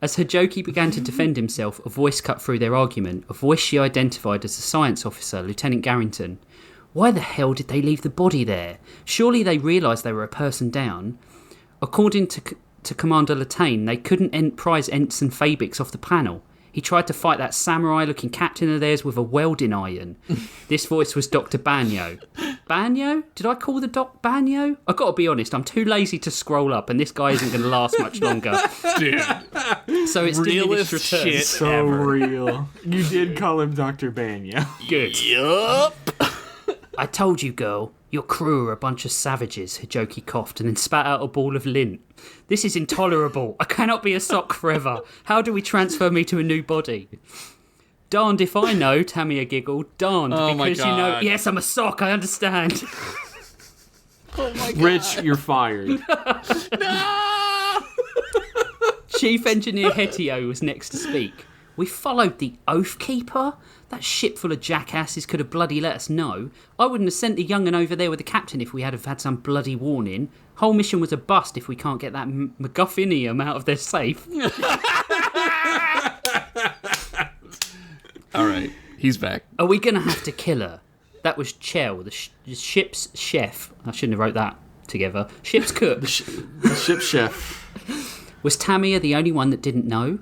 As Hijoki began to defend himself, a voice cut through their argument, a voice she identified as the science officer, Lieutenant Garrington. Why the hell did they leave the body there? Surely they realised they were a person down. According to Commander Latane, they couldn't prize Ensign Fabix off the panel. He tried to fight that samurai-looking captain of theirs with a welding iron. This voice was Dr. Banyo. Banyo? Did I call the doc Banyo? I've got to be honest, I'm too lazy to scroll up, and this guy isn't going to last much longer. Dude. So it's Realest diminished returns. shit So ever. real. You did call him Dr. Banyo. Good. Yup. I told you, girl, your crew are a bunch of savages, Hijoki coughed and then spat out a ball of lint. This is intolerable. I cannot be a sock forever. How do we transfer me to a new body? Darned if I know, Tamia giggled. Darned, Oh my because you know... God. Yes, I'm a sock, I understand. Oh my god. Rich, you're fired. No! Chief Engineer Hetio was next to speak. We followed the Oathkeeper? That ship full of jackasses could have bloody let us know. I wouldn't have sent the young'un over there with the captain if we had have had some bloody warning. Whole mission was a bust if we can't get that MacGuffinium out of their safe. All right, he's back. Are we going to have to kill her? That was Chell, the ship's chef. I shouldn't have wrote that together. Ship's cook. The ship chef. Was Tamia the only one that didn't know?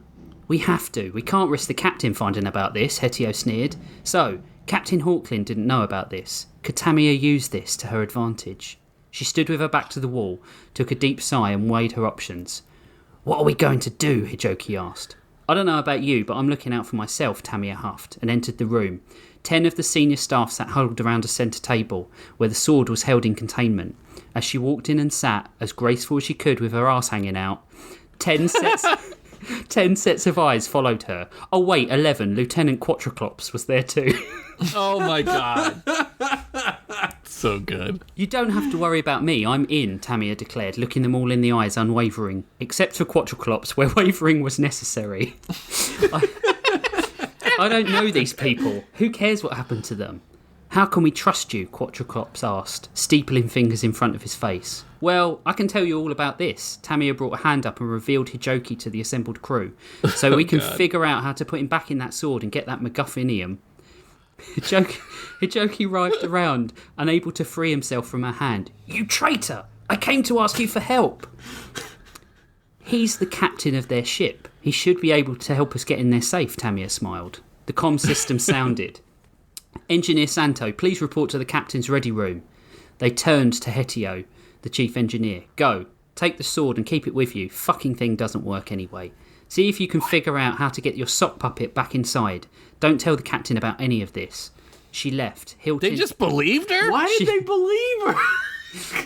We have to. We can't risk the captain finding about this, Hetio sneered. So, Captain Hawklin didn't know about this. Could Tamia use this to her advantage? She stood with her back to the wall, took a deep sigh and weighed her options. What are we going to do? Hijoki asked. I don't know about you, but I'm looking out for myself, Tamia huffed, and entered the room. 10 of the senior staff sat huddled around a centre table, where the sword was held in containment. As she walked in and sat, as graceful as she could with her arse hanging out, 10 sets of eyes followed her. Oh wait, 11. Lieutenant Quattroclops was there too. Oh my god. So good. You don't have to worry about me, I'm in, Tamia declared, looking them all in the eyes, unwavering. Except for Quattroclops, where wavering was necessary. I don't know these people. Who cares what happened to them? How can we trust you? Quattroclops asked, steepling fingers in front of his face. Well, I can tell you all about this. Tamia brought a hand up and revealed Hijoki to the assembled crew, so we can figure out how to put him back in that sword and get that MacGuffinium. Hijoki writhed around, unable to free himself from her hand. You traitor! I came to ask you for help! He's the captain of their ship. He should be able to help us get in there safe, Tamia smiled. The comm system sounded. Engineer Santo, please report to the captain's ready room. They turned to Hetio, the chief engineer. Go. Take the sword and keep it with you. Fucking thing doesn't work anyway. See if you can figure out how to get your sock puppet back inside. Don't tell the captain about any of this. She left. Hilton. They just believed her? Why did they believe her?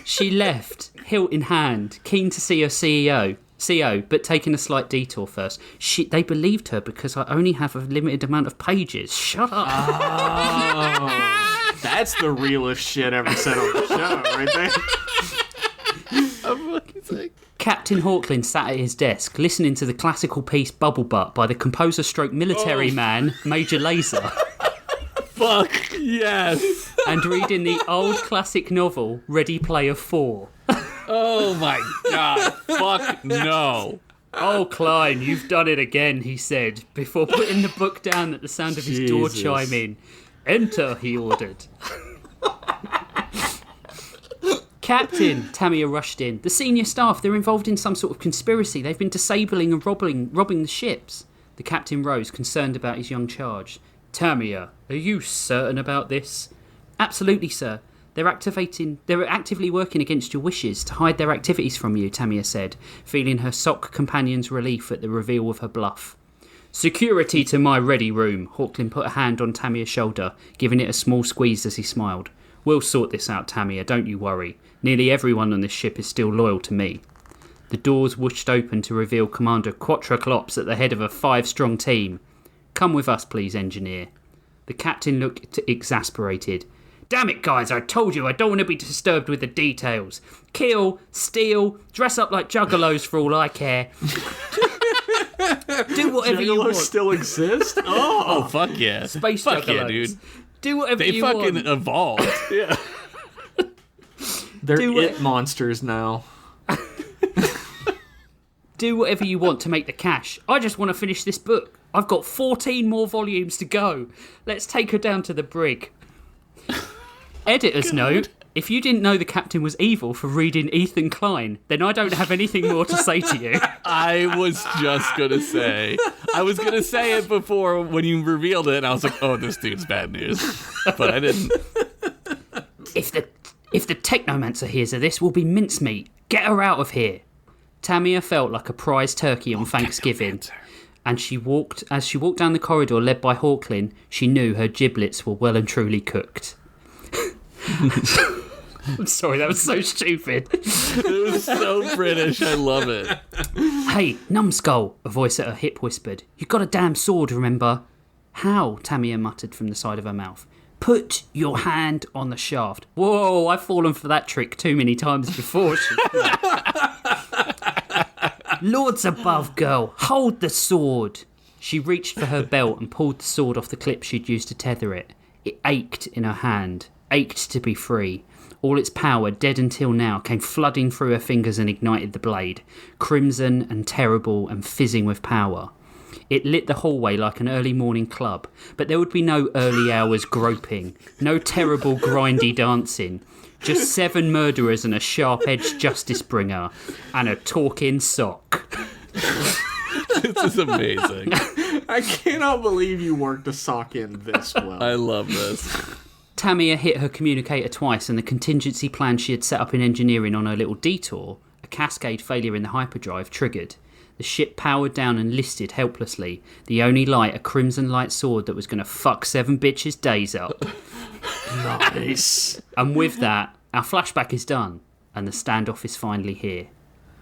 She left, hilt in hand, keen to see her CO, but taking a slight detour first. They believed her because I only have a limited amount of pages. Shut up. Oh, that's the realest shit ever said on the show, right there. I'm fucking sick. Captain Hawklin sat at his desk, listening to the classical piece Bubble Butt by the composer stroke military man, Major Lazer. Fuck, yes. And reading the old classic novel, Ready Player 4. Oh my god. Fuck no. Oh, Klein, you've done it again, he said, before putting the book down at the sound of his door Jesus. chime in. Enter, he ordered. Captain, Tamia rushed in. The senior staff, they're involved in some sort of conspiracy. They've been disabling and robbing the ships. The captain rose, concerned about his young charge. Tamia, are you certain about this? Absolutely, sir. They're actively working against your wishes to hide their activities from you, Tamia said, feeling her sock companion's relief at the reveal of her bluff. Security to my ready room. Hawklin put a hand on Tamia's shoulder, giving it a small squeeze as he smiled. We'll sort this out, Tamia, don't you worry. Nearly everyone on this ship is still loyal to me. The doors whooshed open to reveal Commander Quattroclops at the head of a 5-strong team. Come with us, please, engineer. The captain looked exasperated. Damn it, guys, I told you I don't want to be disturbed with the details. Kill, steal, dress up like juggalos for all I care. Do whatever you want. Juggalos still exist? Oh, fuck yeah. Space fuck juggalos. yeah, dude. Do whatever They you fucking want. evolved. Yeah. They're Do it. monsters now. Do whatever you want to make the cash. I just want to finish this book. I've got 14 more volumes to go. Let's take her down to the brig. Editor's note. If you didn't know the captain was evil for reading Ethan Klein, then I don't have anything more to say to you. I was just gonna say. I was gonna say it before when you revealed it, and I was like, oh, this dude's bad news. But I didn't. If the technomancer hears of this, we'll be mincemeat. Get her out of here. Tamia felt like a prize turkey on Thanksgiving. And as she walked down the corridor led by Hawklin, she knew her giblets were well and truly cooked. I'm sorry, that was so stupid. It was so British. I love it. Hey, numbskull, a voice at her hip whispered. You got a damn sword, remember? How? Tamia muttered from the side of her mouth. Put your hand on the shaft. Whoa, I've fallen for that trick too many times before. Lords above, girl, hold the sword. She reached for her belt and pulled the sword off the clip she'd used to tether it. It ached in her hand, ached to be free. All its power, dead until now, came flooding through her fingers and ignited the blade, crimson and terrible and fizzing with power. It lit the hallway like an early morning club, but there would be no early hours groping, no terrible grindy dancing, just 7 murderers and a sharp-edged justice bringer, and a talking sock. This is amazing. I cannot believe you worked a sock in this well. I love this. Tamiya hit her communicator twice, and the contingency plan she had set up in engineering on her little detour, a cascade failure in the hyperdrive, triggered. The ship powered down and listed helplessly, the only light a crimson light sword that was going to fuck 7 bitches' days up. Nice. And with that, our flashback is done, and the standoff is finally here.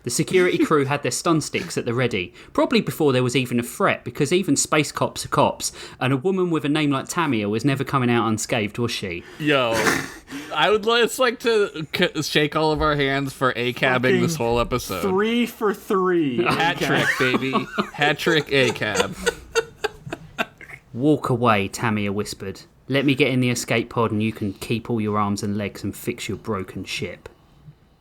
The security crew had their stun sticks at the ready, probably before there was even a threat, because even space cops are cops, and a woman with a name like Tamiya was never coming out unscathed, was she? Yo, I would like to shake all of our hands for A-cabbing this whole episode. 3 for 3. Hat trick, baby. Hat trick A-cab. Walk away, Tamiya whispered. Let me get in the escape pod and you can keep all your arms and legs and fix your broken ship.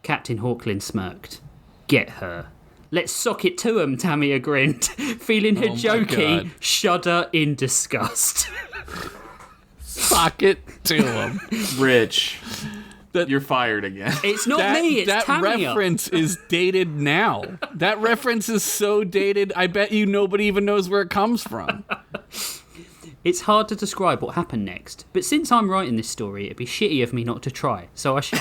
Captain Hawklin smirked. Get her. Let's sock it to 'em, Tamiya grinned, feeling her jokey shudder in disgust. Sock it to him. Rich, you're fired again. It's not me, it's that Tamiya. reference is dated now. That reference is so dated, I bet you nobody even knows where it comes from. It's hard to describe what happened next, but since I'm writing this story, it'd be shitty of me not to try, so I should.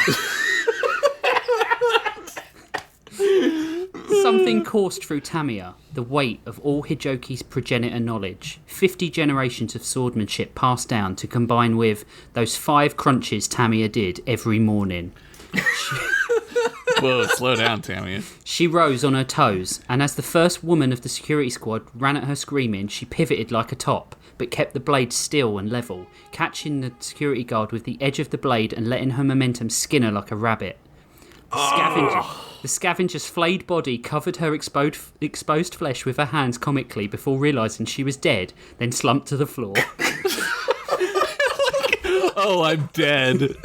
Something coursed through Tamiya, the weight of all Hijoki's progenitor knowledge, 50 generations of swordsmanship passed down to combine with those 5 crunches Tamiya did every morning. Whoa, slow down, Tamiya. She rose on her toes, and as the first woman of the security squad ran at her screaming, she pivoted like a top, but kept the blade still and level, catching the security guard with the edge of the blade and letting her momentum skin her like a rabbit. The scavenger's flayed body covered her exposed flesh with her hands comically before realising she was dead, then slumped to the floor. Oh, I'm dead.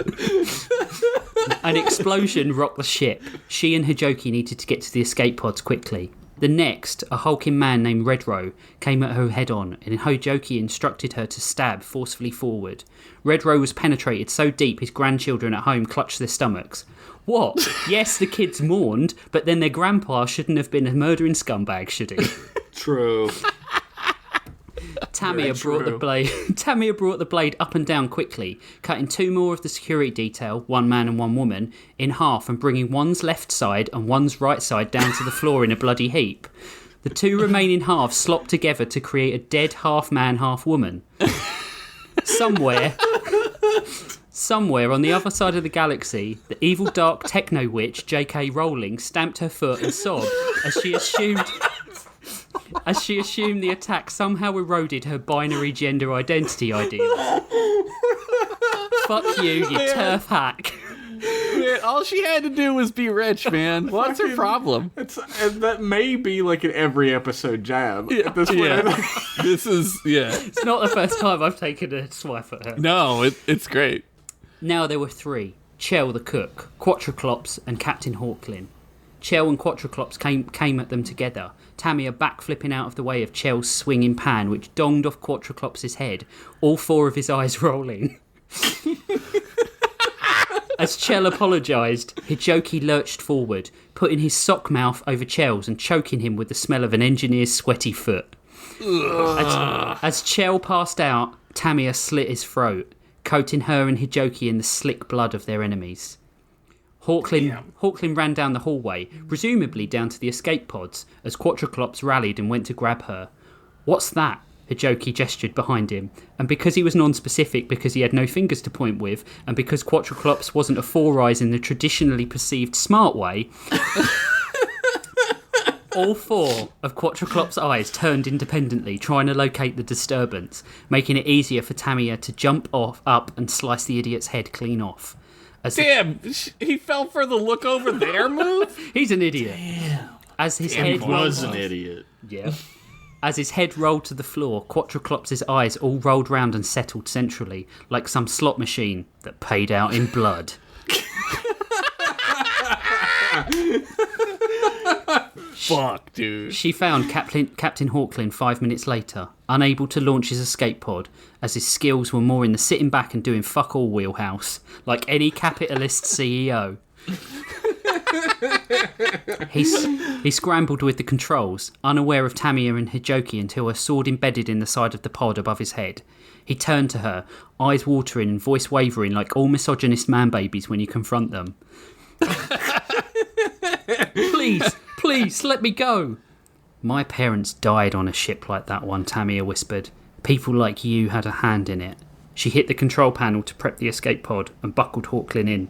An explosion rocked the ship. She and Hijoki needed to get to the escape pods quickly. The next, a hulking man named Redrow came at her head-on, and Hijoki instructed her to stab forcefully forward. Redrow was penetrated so deep his grandchildren at home clutched their stomachs. What? Yes, the kids mourned, but then their grandpa shouldn't have been a murdering scumbag, should he? True. Tamiya brought the blade up and down quickly, cutting 2 more of the security detail, 1 man and 1 woman, in half and bringing one's left side and one's right side down to the floor in a bloody heap. The 2 remaining halves slopped together to create a dead half-man, half-woman. Somewhere on the other side of the galaxy, the evil dark techno witch J.K. Rowling stamped her foot and sobbed as she assumed the attack somehow eroded her binary gender identity ideals. Fuck you turf hack. Man, all she had to do was be rich, man. What's her problem? That may be like an every episode jab at this point. Yeah. This is, It's not the first time I've taken a swipe at her. No, it's great. Now there were 3. Chell the cook, Quattroclops and Captain Hawklin. Chell and Quattroclops came at them together, Tamiya backflipping out of the way of Chell's swinging pan, which donged off Quattroclops' head, all 4 of his eyes rolling. As Chell apologised, Hijoki lurched forward, putting his sock mouth over Chell's and choking him with the smell of an engineer's sweaty foot. As Chell passed out, Tamiya slit his throat, coating her and Hijoki in the slick blood of their enemies. Hawklin ran down the hallway, presumably down to the escape pods, as Quattroclops rallied and went to grab her. What's that? Hijoki gestured behind him, and because he was non-specific because he had no fingers to point with, and because Quattroclops wasn't a 4 eyes in the traditionally perceived smart way, all 4 of Quattroclops' eyes turned independently, trying to locate the disturbance, making it easier for Tamiya to jump up and slice the idiot's head clean off. Damn, he fell for the look over there move? He's an idiot. Damn. As his head was an idiot. Yeah. As his head rolled to the floor, Quattroclops' eyes all rolled round and settled centrally, like some slot machine that paid out in blood. Fuck, dude. She found Captain Hawklin 5 minutes later, unable to launch his escape pod, as his skills were more in the sitting back and doing fuck all wheelhouse, like any capitalist CEO. He scrambled with the controls, unaware of Tamiya and Hijoki until her sword embedded in the side of the pod above his head. He turned to her, eyes watering and voice wavering like all misogynist man-babies when you confront them. Please, let me go. My parents died on a ship like that one, Tamiya whispered. People like you had a hand in it. She hit the control panel to prep the escape pod and buckled Hawklin in.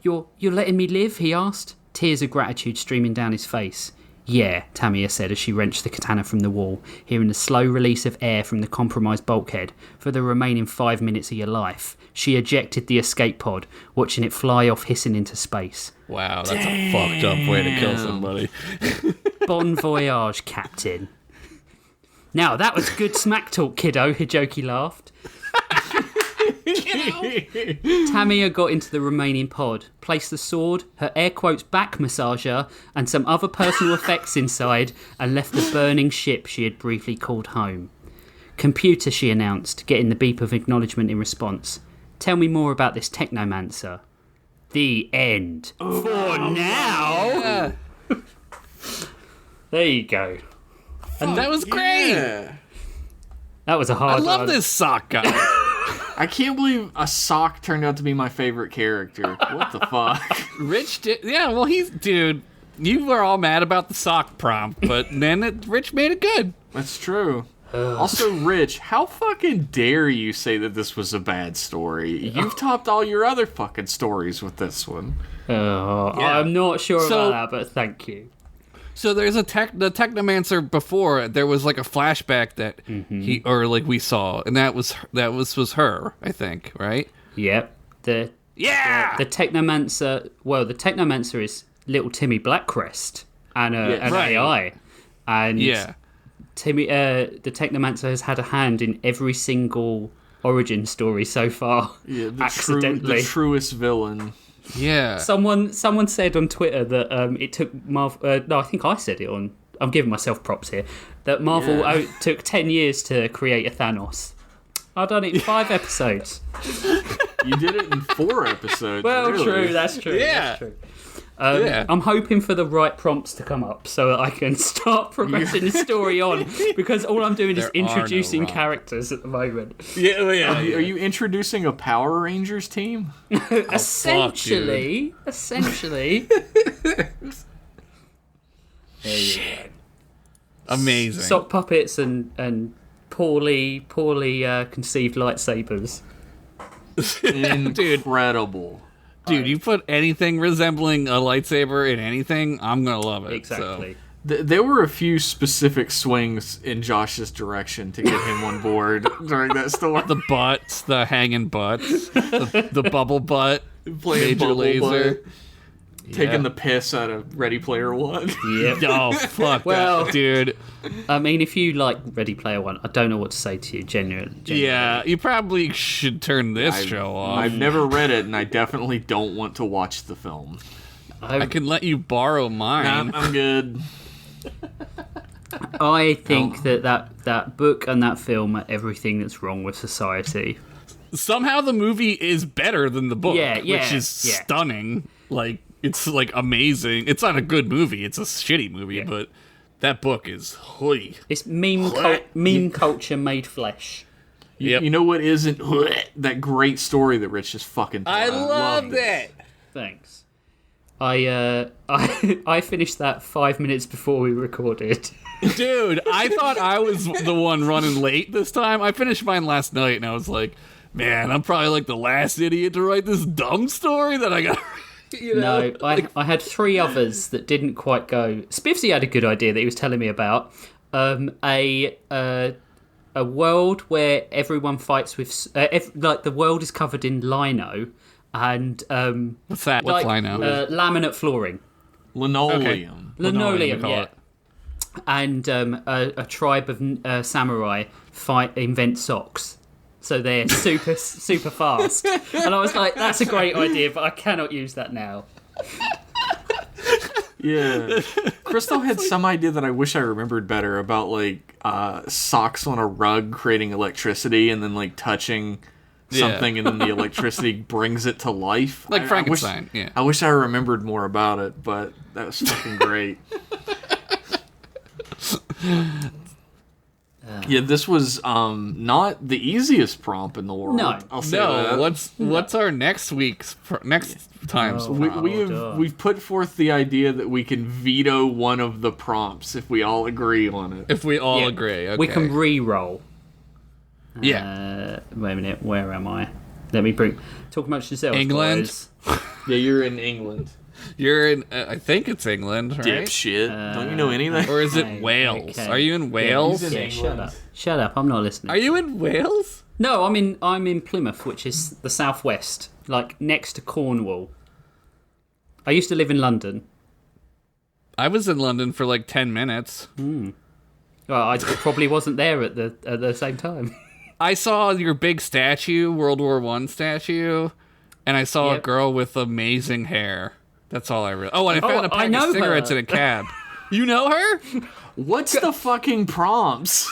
You're letting me live? He asked, tears of gratitude streaming down his face. Yeah, Tamiya said as she wrenched the katana from the wall, hearing the slow release of air from the compromised bulkhead. For the remaining 5 minutes of your life, she ejected the escape pod, watching it fly off hissing into space. Wow, that's a fucked up way to kill somebody. Bon voyage, Captain. Now, that was good smack talk, kiddo, Hijoki laughed. Tamiya got into the remaining pod, placed the sword, her air quotes back massager, and some other personal effects inside, and left the burning ship she had briefly called home. Computer, she announced, getting the beep of acknowledgement in response. Tell me more about this technomancer. The end. For now. There you go. And that was great. Yeah. That was a hard I love one. this sock guy. I can't believe a sock turned out to be my favorite character. What the fuck? Rich did. Yeah, well, dude, you were all mad about the sock prompt, but then Rich made it good. That's true. Also, Rich, how fucking dare you say that this was a bad story? You've topped all your other fucking stories with this one. I'm not sure about that, but thank you. So there's the Technomancer before. There was like a flashback that we saw, and that was her, I think, right? Yep. The Technomancer. Well, the Technomancer is little Timmy Blackcrest and an right. AI, and Yeah. Timmy. The Technomancer has had a hand in every single origin story so far. Yeah, accidentally. the truest villain. Yeah. Someone said on Twitter that it took Marvel. No, I think I said it on. I'm giving myself props here. That Marvel took 10 years to create a Thanos. I've done it in 5 episodes. You did it in 4 episodes. Well, really. true. That's true. Yeah. That's true. I'm hoping for the right prompts to come up so that I can start progressing the story on, because all I'm doing is There are no introducing wrong. characters at the moment. Yeah. Are you introducing a Power Rangers team? Essentially. There you go. Amazing. Sock puppets and poorly conceived lightsabers. Incredible. Dude, you put anything resembling a lightsaber in anything, I'm gonna love it. Exactly. There were a few specific swings in Josh's direction to get him on board during that storm. The butts, the hanging butts, the bubble butt, Playing Major Bubble Laser. Butt, taking the piss out of Ready Player One. Yep. Oh, fuck Well- that, dude. I mean, if you like Ready Player One, I don't know what to say to you, genuinely. Yeah, you probably should turn this show off. I've never read it, and I definitely don't want to watch the film. I can let you borrow mine. I'm good. I think that book and that film are everything that's wrong with society. Somehow the movie is better than the book, Yeah, which is stunning. Like, it's like amazing. It's not a good movie. It's a shitty movie, but that book is hoy. It's meme culture made flesh. Yep. You know what isn't that great story that Rich just fucking told? I love loved that. Thanks. I finished that 5 minutes before we recorded. Dude, I thought I was the one running late this time. I finished mine last night, and I was like, man, I'm probably like the last idiot to write this dumb story that I got. You know? No, I had 3 others that didn't quite go. Spiffsy had a good idea that he was telling me about. A world where everyone fights with like the world is covered in lino and What's that? like, What's lino? laminate flooring. Linoleum. Linoleum, call yeah. it. And a tribe of samurai invent socks. So they're super fast. And I was like, that's a great idea, but I cannot use that now. Yeah. Crystal had some idea that I wish I remembered better about, like, socks on a rug creating electricity and then, like, touching something and then the electricity brings it to life. Like Frankenstein, yeah. I wish I remembered more about it, but that was fucking great. Yeah, this was not the easiest prompt in the world. No. I'll say that. What's our next time's prompt? We've put forth the idea that we can veto one of the prompts if we all agree on it. If we all agree, okay. We can re-roll. Yeah. Wait a minute, where am I? Let me talk amongst yourselves. England? Boys. Yeah, you're in England. You're in, I think it's England, right? Dipshit. Don't you know anything? Or is it Wales? okay. Are you in Wales? he's in Yeah, England. shut up. I'm not listening. Are you in Wales? No, I'm in Plymouth, which is the southwest, like next to Cornwall. I used to live in London. I was in London for like 10 minutes. Well, I probably wasn't there at the same time. I saw your big statue, World War I statue, and I saw a Yep. girl with amazing hair. That's all I really... Oh, and I found a I pack know of cigarettes her. in a cab. You know her? What's the fucking prompts?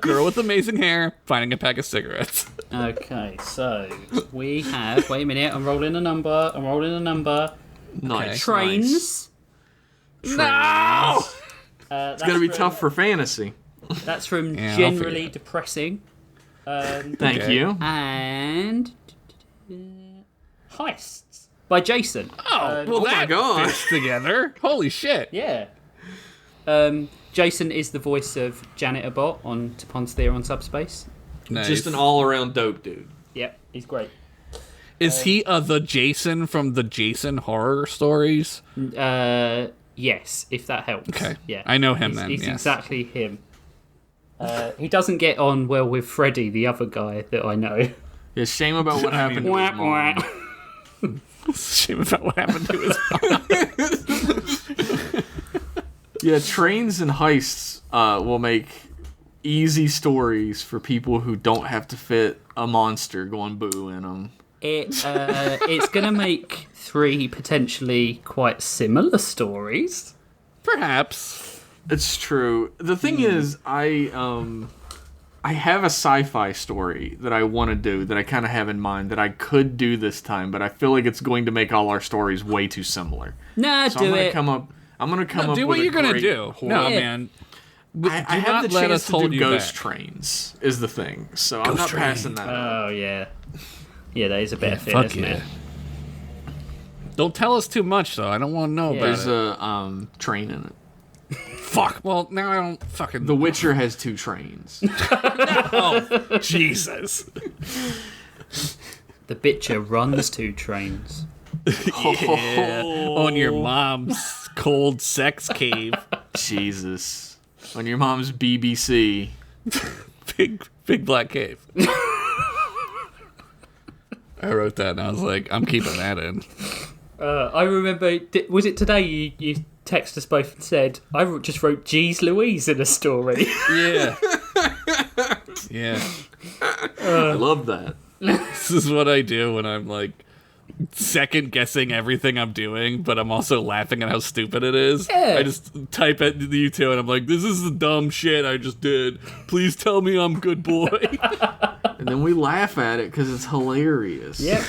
Girl with amazing hair, finding a pack of cigarettes. Okay, so we have. Wait a minute, I'm rolling a number. Nice. Trains. No! It's gonna be tough for fantasy. That's from Yeah, I'll Generally figure Depressing. Thank Okay. you. And Heists by Jason. Well, oh my that God. fits together. Holy shit. Yeah. Jason is the voice of Janitor Bot on Ponce Theor on Subspace. Nice. Just an all-around dope dude. Yep, he's great. Is he the Jason from the Jason horror stories? Yes, if that helps. Okay. Yeah. I know him He's- then, He's yes. exactly him. He doesn't get on well with Freddy, the other guy that I know. Yeah, shame about what happened to his Wah, mom. wah. Shame about what happened to his mom. Yeah, trains and heists will make easy stories for people who don't have to fit a monster going boo in them. It's going to make 3 potentially quite similar stories. Perhaps. It's true. The thing is, I have a sci-fi story that I want to do that I kind of have in mind that I could do this time, but I feel like it's going to make all our stories way too similar. Nah, So do I'm gonna it. come up. I'm gonna come up. Do with what a you're going to great do. horror- No, Yeah. man. I Do have the not let chance us to hold do you ghost back. trains. Is the thing. So I'm not passing that up. Oh, yeah. Yeah, that is a better fit, Fuck isn't yeah. it? Don't tell us too much, though. I don't want to know about There's it. a train in it. Fuck. Well, now I don't fucking... The Witcher has 2 trains. Oh, Jesus. The Bitcher runs 2 trains. Yeah. On your mom's cold sex cave. Jesus. On your mom's BBC. Big black cave. I wrote that and I was like, I'm keeping that in. I remember, was it today you texted us both and said, just wrote Jeez Louise in a story. Yeah. Yeah. I love that. This is what I do when I'm like second guessing everything I'm doing, but I'm also laughing at how stupid it is. Yeah. I just type at you two and I'm like, this is the dumb shit I just did. Please tell me I'm good boy. And then we laugh at it because it's hilarious. Yep.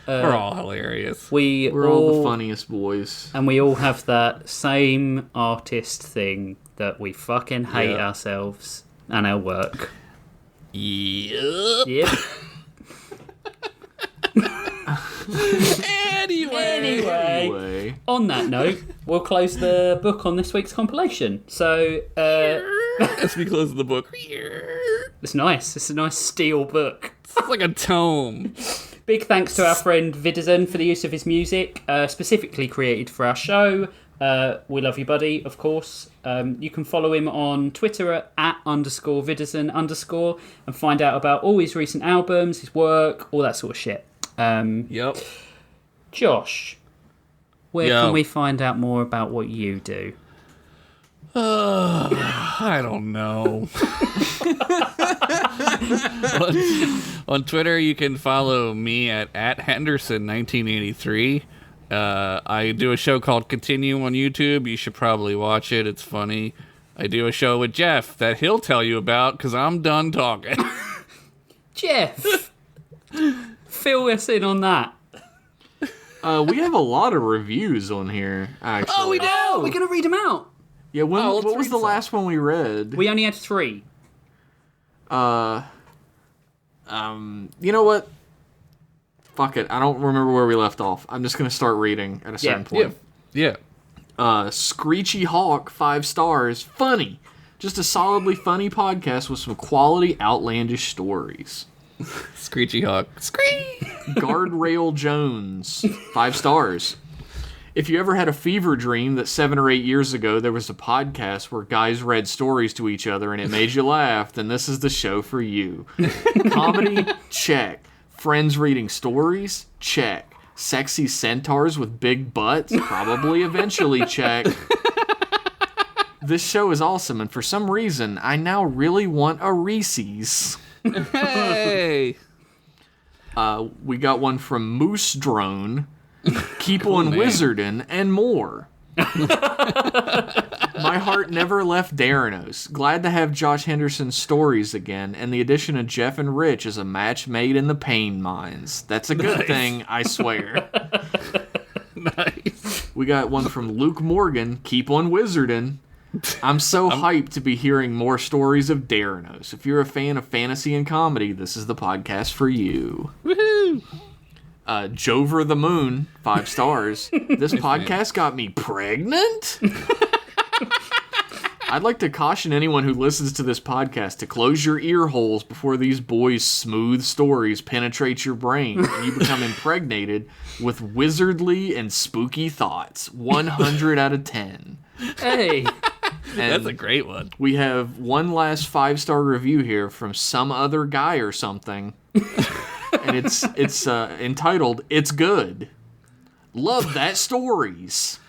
We're all hilarious. We're all the funniest boys. And we all have that same artist thing that we fucking hate Yeah. ourselves and our work. Yep. Yep. Anyway. Anyway. On that note, we'll close the book on this week's compilation. So, As we close the book. it's nice. It's a nice steel book. It's like a tome. Big thanks to our friend Vidizen for the use of his music, specifically created for our show. We love you, buddy, of course. You can follow him on Twitter at _Vidizen_ and find out about all his recent albums, his work, all that sort of shit. Yep. Josh, where Yo. can we find out more about what you do? I don't know. on Twitter, you can follow me at Henderson1983. I do a show called Continue on YouTube. You should probably watch it. It's funny. I do a show with Jeff that he'll tell you about because I'm done talking. Jeff, fill us in on that. We have a lot of reviews on here, actually. Oh, we do. Oh, we're gonna read them out. Yeah, let's what was read the some. last one we read? We only had 3. You know what? Fuck it. I don't remember where we left off. I'm just gonna start reading at a certain point. Yeah. Screechy Hawk, 5 stars. Funny. Just a solidly funny podcast with some quality outlandish stories. Screechy Hawk. Scree! Guardrail Jones, 5 stars. If you ever had a fever dream that 7 or 8 years ago there was a podcast where guys read stories to each other and it made you laugh, then this is the show for you. Comedy? Check. Friends reading stories? Check. Sexy centaurs with big butts? Probably eventually check. This show is awesome, and for some reason, I now really want a Reese's. Hey! We got one from Moose Drone. Keep on wizardin' and more. My heart never left Daranos. Glad to have Josh Henderson's stories again, and the addition of Jeff and Rich is a match made in the pain mines. That's a good thing, I swear. Nice. We got one from Luke Morgan. Keep on wizardin'. I'm so hyped to be hearing more stories of Daranos. If you're a fan of fantasy and comedy, this is the podcast for you. Woohoo! Jover the Moon, 5 stars. This podcast got me pregnant? I'd like to caution anyone who listens to this podcast to close your ear holes before these boys' smooth stories penetrate your brain and you become impregnated with wizardly and spooky thoughts. 100 out of 10. Hey. And That's a great one. we have one last 5-star review here from some other guy or something. And it's entitled, It's Good. Love that stories.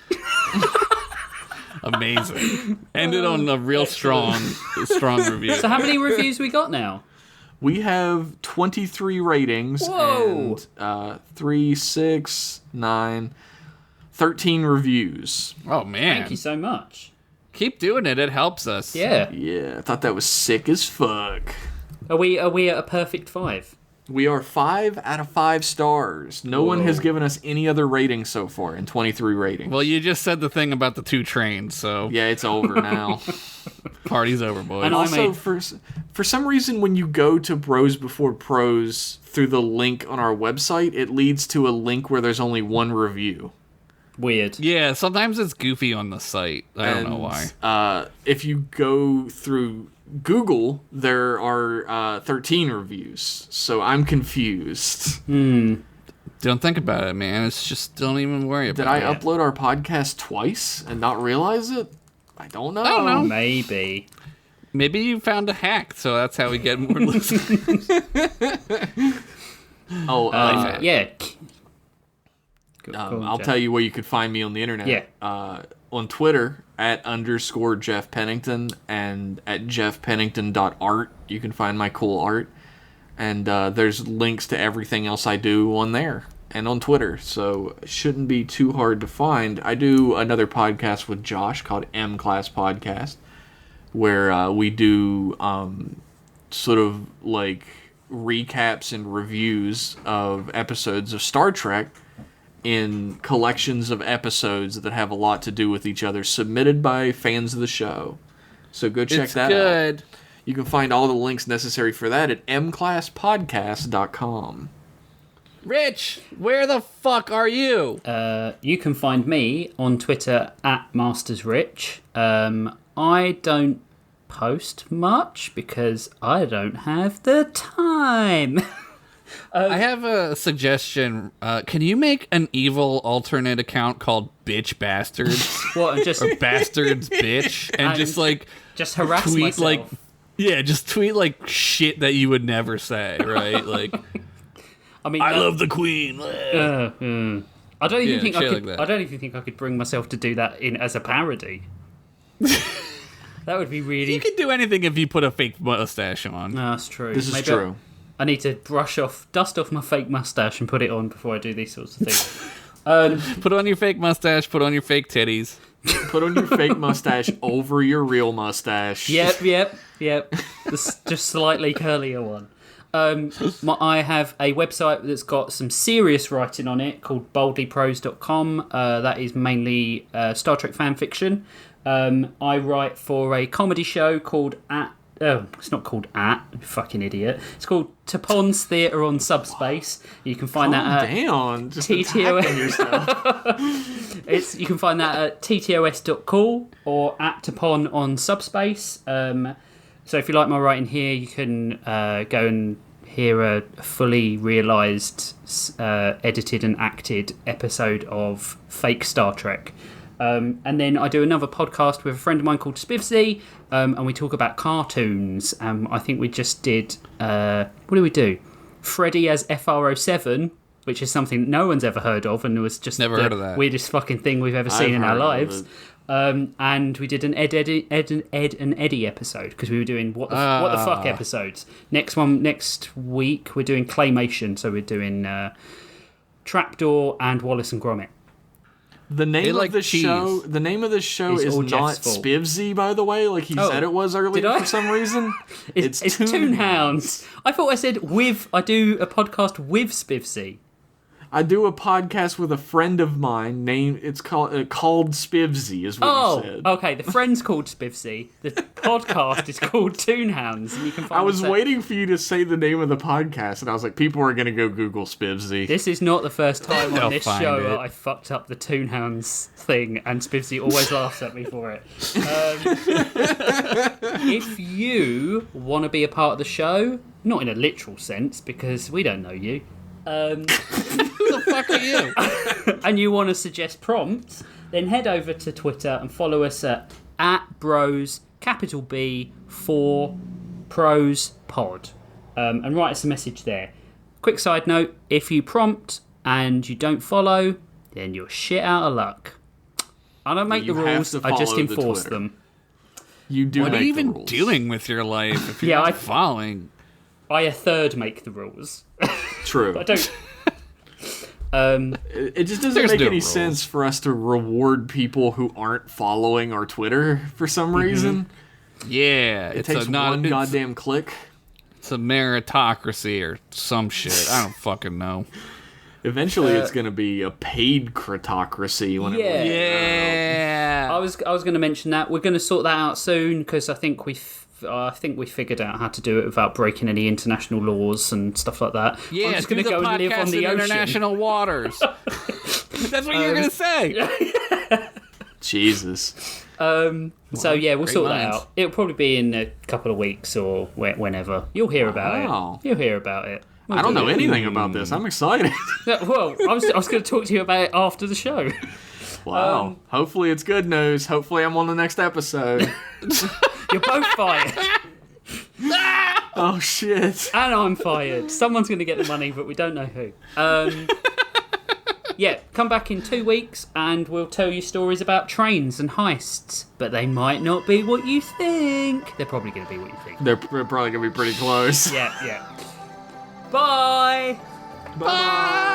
Amazing. Ended on a real strong review. So how many reviews we got now? We have 23 ratings. Whoa. And 3, 6, 9, 13 reviews. Oh, man. Thank you so much. Keep doing it. It helps us. Yeah. Yeah, I thought that was sick as fuck. Are we at a perfect 5? We are 5 out of 5 stars. No one has given us any other rating so far in 23 ratings. Well, you just said the thing about the 2 trains, so Yeah, it's over now. party's over, boys. And Also, for some reason, when you go to Bros Before Pros through the link on our website, it leads to a link where there's only one review. Weird. Yeah, sometimes it's goofy on the site. I don't know why. If you go through Google, there are 13 reviews, so I'm confused. Don't think about it, man. It's just don't even worry about Did it. I upload our podcast twice and not realize it? I don't know. I don't know. Maybe. Maybe you found a hack, so that's how we get more listeners. Oh, Yeah. I'll tell you where you could find me on the internet. Yeah. On Twitter, @_Jeff Pennington, and at jeffpennington.art. You can find my cool art. And there's links to everything else I do on there and on Twitter, so it shouldn't be too hard to find. I do another podcast with Josh called M Class Podcast, where we do sort of like recaps and reviews of episodes of Star Trek in collections of episodes that have a lot to do with each other, submitted by fans of the show. So go check that out. Good. You can find all the links necessary for that at mclasspodcast.com. Rich, where the fuck are you? You can find me on Twitter @MastersRich. I don't post much because I don't have the time. I have a suggestion. Can you make an evil alternate account called Bitch Bastards? What? And just or Bastards Bitch? And just like just harass tweet myself. like just tweet like shit that you would never say, right? Like I mean, I love the Queen. I don't even think I shit could. like that. I don't even think I could bring myself to do that as a parody. That would be really. You can do anything if you put a fake mustache on. No, that's true. This is Maybe true. I need to dust off my fake mustache and put it on before I do these sorts of things. Put on your fake mustache, put on your fake titties. Put on your fake mustache over your real mustache. Yep. This just slightly curlier one. I have a website that's got some serious writing on it called boldlyprose.com. That is mainly Star Trek fan fiction. I write for a comedy show called it's not called you fucking idiot. It's called Tapon's Theatre on Subspace. You can find that at Just TTOS. attacking yourself. You can find that at ttos.cool or at Tapon on Subspace. So if you like my writing here, you can go and hear a fully realised, edited and acted episode of fake Star Trek. And then I do another podcast with a friend of mine called Spivsy, and we talk about cartoons. I think we just did... what did we do? Freddy as FR07, which is something no one's ever heard of, and it was just Never heard of that. weirdest fucking thing we've ever seen in our lives. And we did an Ed and Eddie episode, because we were doing what the fuck episodes. Next week we're doing Claymation, so we're doing Trapdoor and Wallace and Gromit. The name of the show is all not Jeff's fault. Spivsy, by the way, like he said it was earlier for some reason. It's Toonhounds. I thought I said I do a podcast with Spivsy. I do a podcast with a friend of mine. It's called Spivsy, is what you said. Okay. The friend's called Spivsy. The podcast is called Toonhounds, and you can find. I was waiting for you to say the name of the podcast, and I was like, people are gonna go Google Spivsy. This is not the first time on this find show it. that I fucked up the Toonhounds thing, and Spivsy always laughs at me for it. If you want to be a part of the show, not in a literal sense, because we don't know you. Who the fuck are you? And you want to suggest prompts, then head over to Twitter and follow us at bros, capital B, 4 pros pod, and write us a message there. Quick side note, if you prompt and you don't follow, then you're shit out of luck. I don't make the rules, I just enforce them. You do What make are you the even rules. doing with your life if you're not following? I a third make the rules. True. I don't... It just doesn't There's make no any rules. sense for us to reward people who aren't following our Twitter for some reason. Yeah, It takes one goddamn click. It's a meritocracy or some shit. I don't fucking know. Eventually, it's going to be a paid critocracy. Yeah. I was going to mention that. We're going to sort that out soon, because I think we figured out how to do it without breaking any international laws and stuff like that. Yeah, I'm just going to do the go and live podcast on the in ocean. international waters. That's what you're gonna say. Jesus. So yeah, we'll great sort minds. that out. It'll probably be in a couple of weeks or whenever. You'll hear about Wow. it. You'll hear about it. I don't know anything about this. I'm excited. Well, I was going to talk to you about it after the show. Wow. Hopefully it's good news. Hopefully I'm on the next episode. You're both fired. Oh, shit. And I'm fired. Someone's going to get the money, but we don't know who. Yeah, come back in 2 weeks and we'll tell you stories about trains and heists. But they might not be what you think. They're probably going to be what you think. They're probably going to be pretty close. Yeah. Bye! Bye.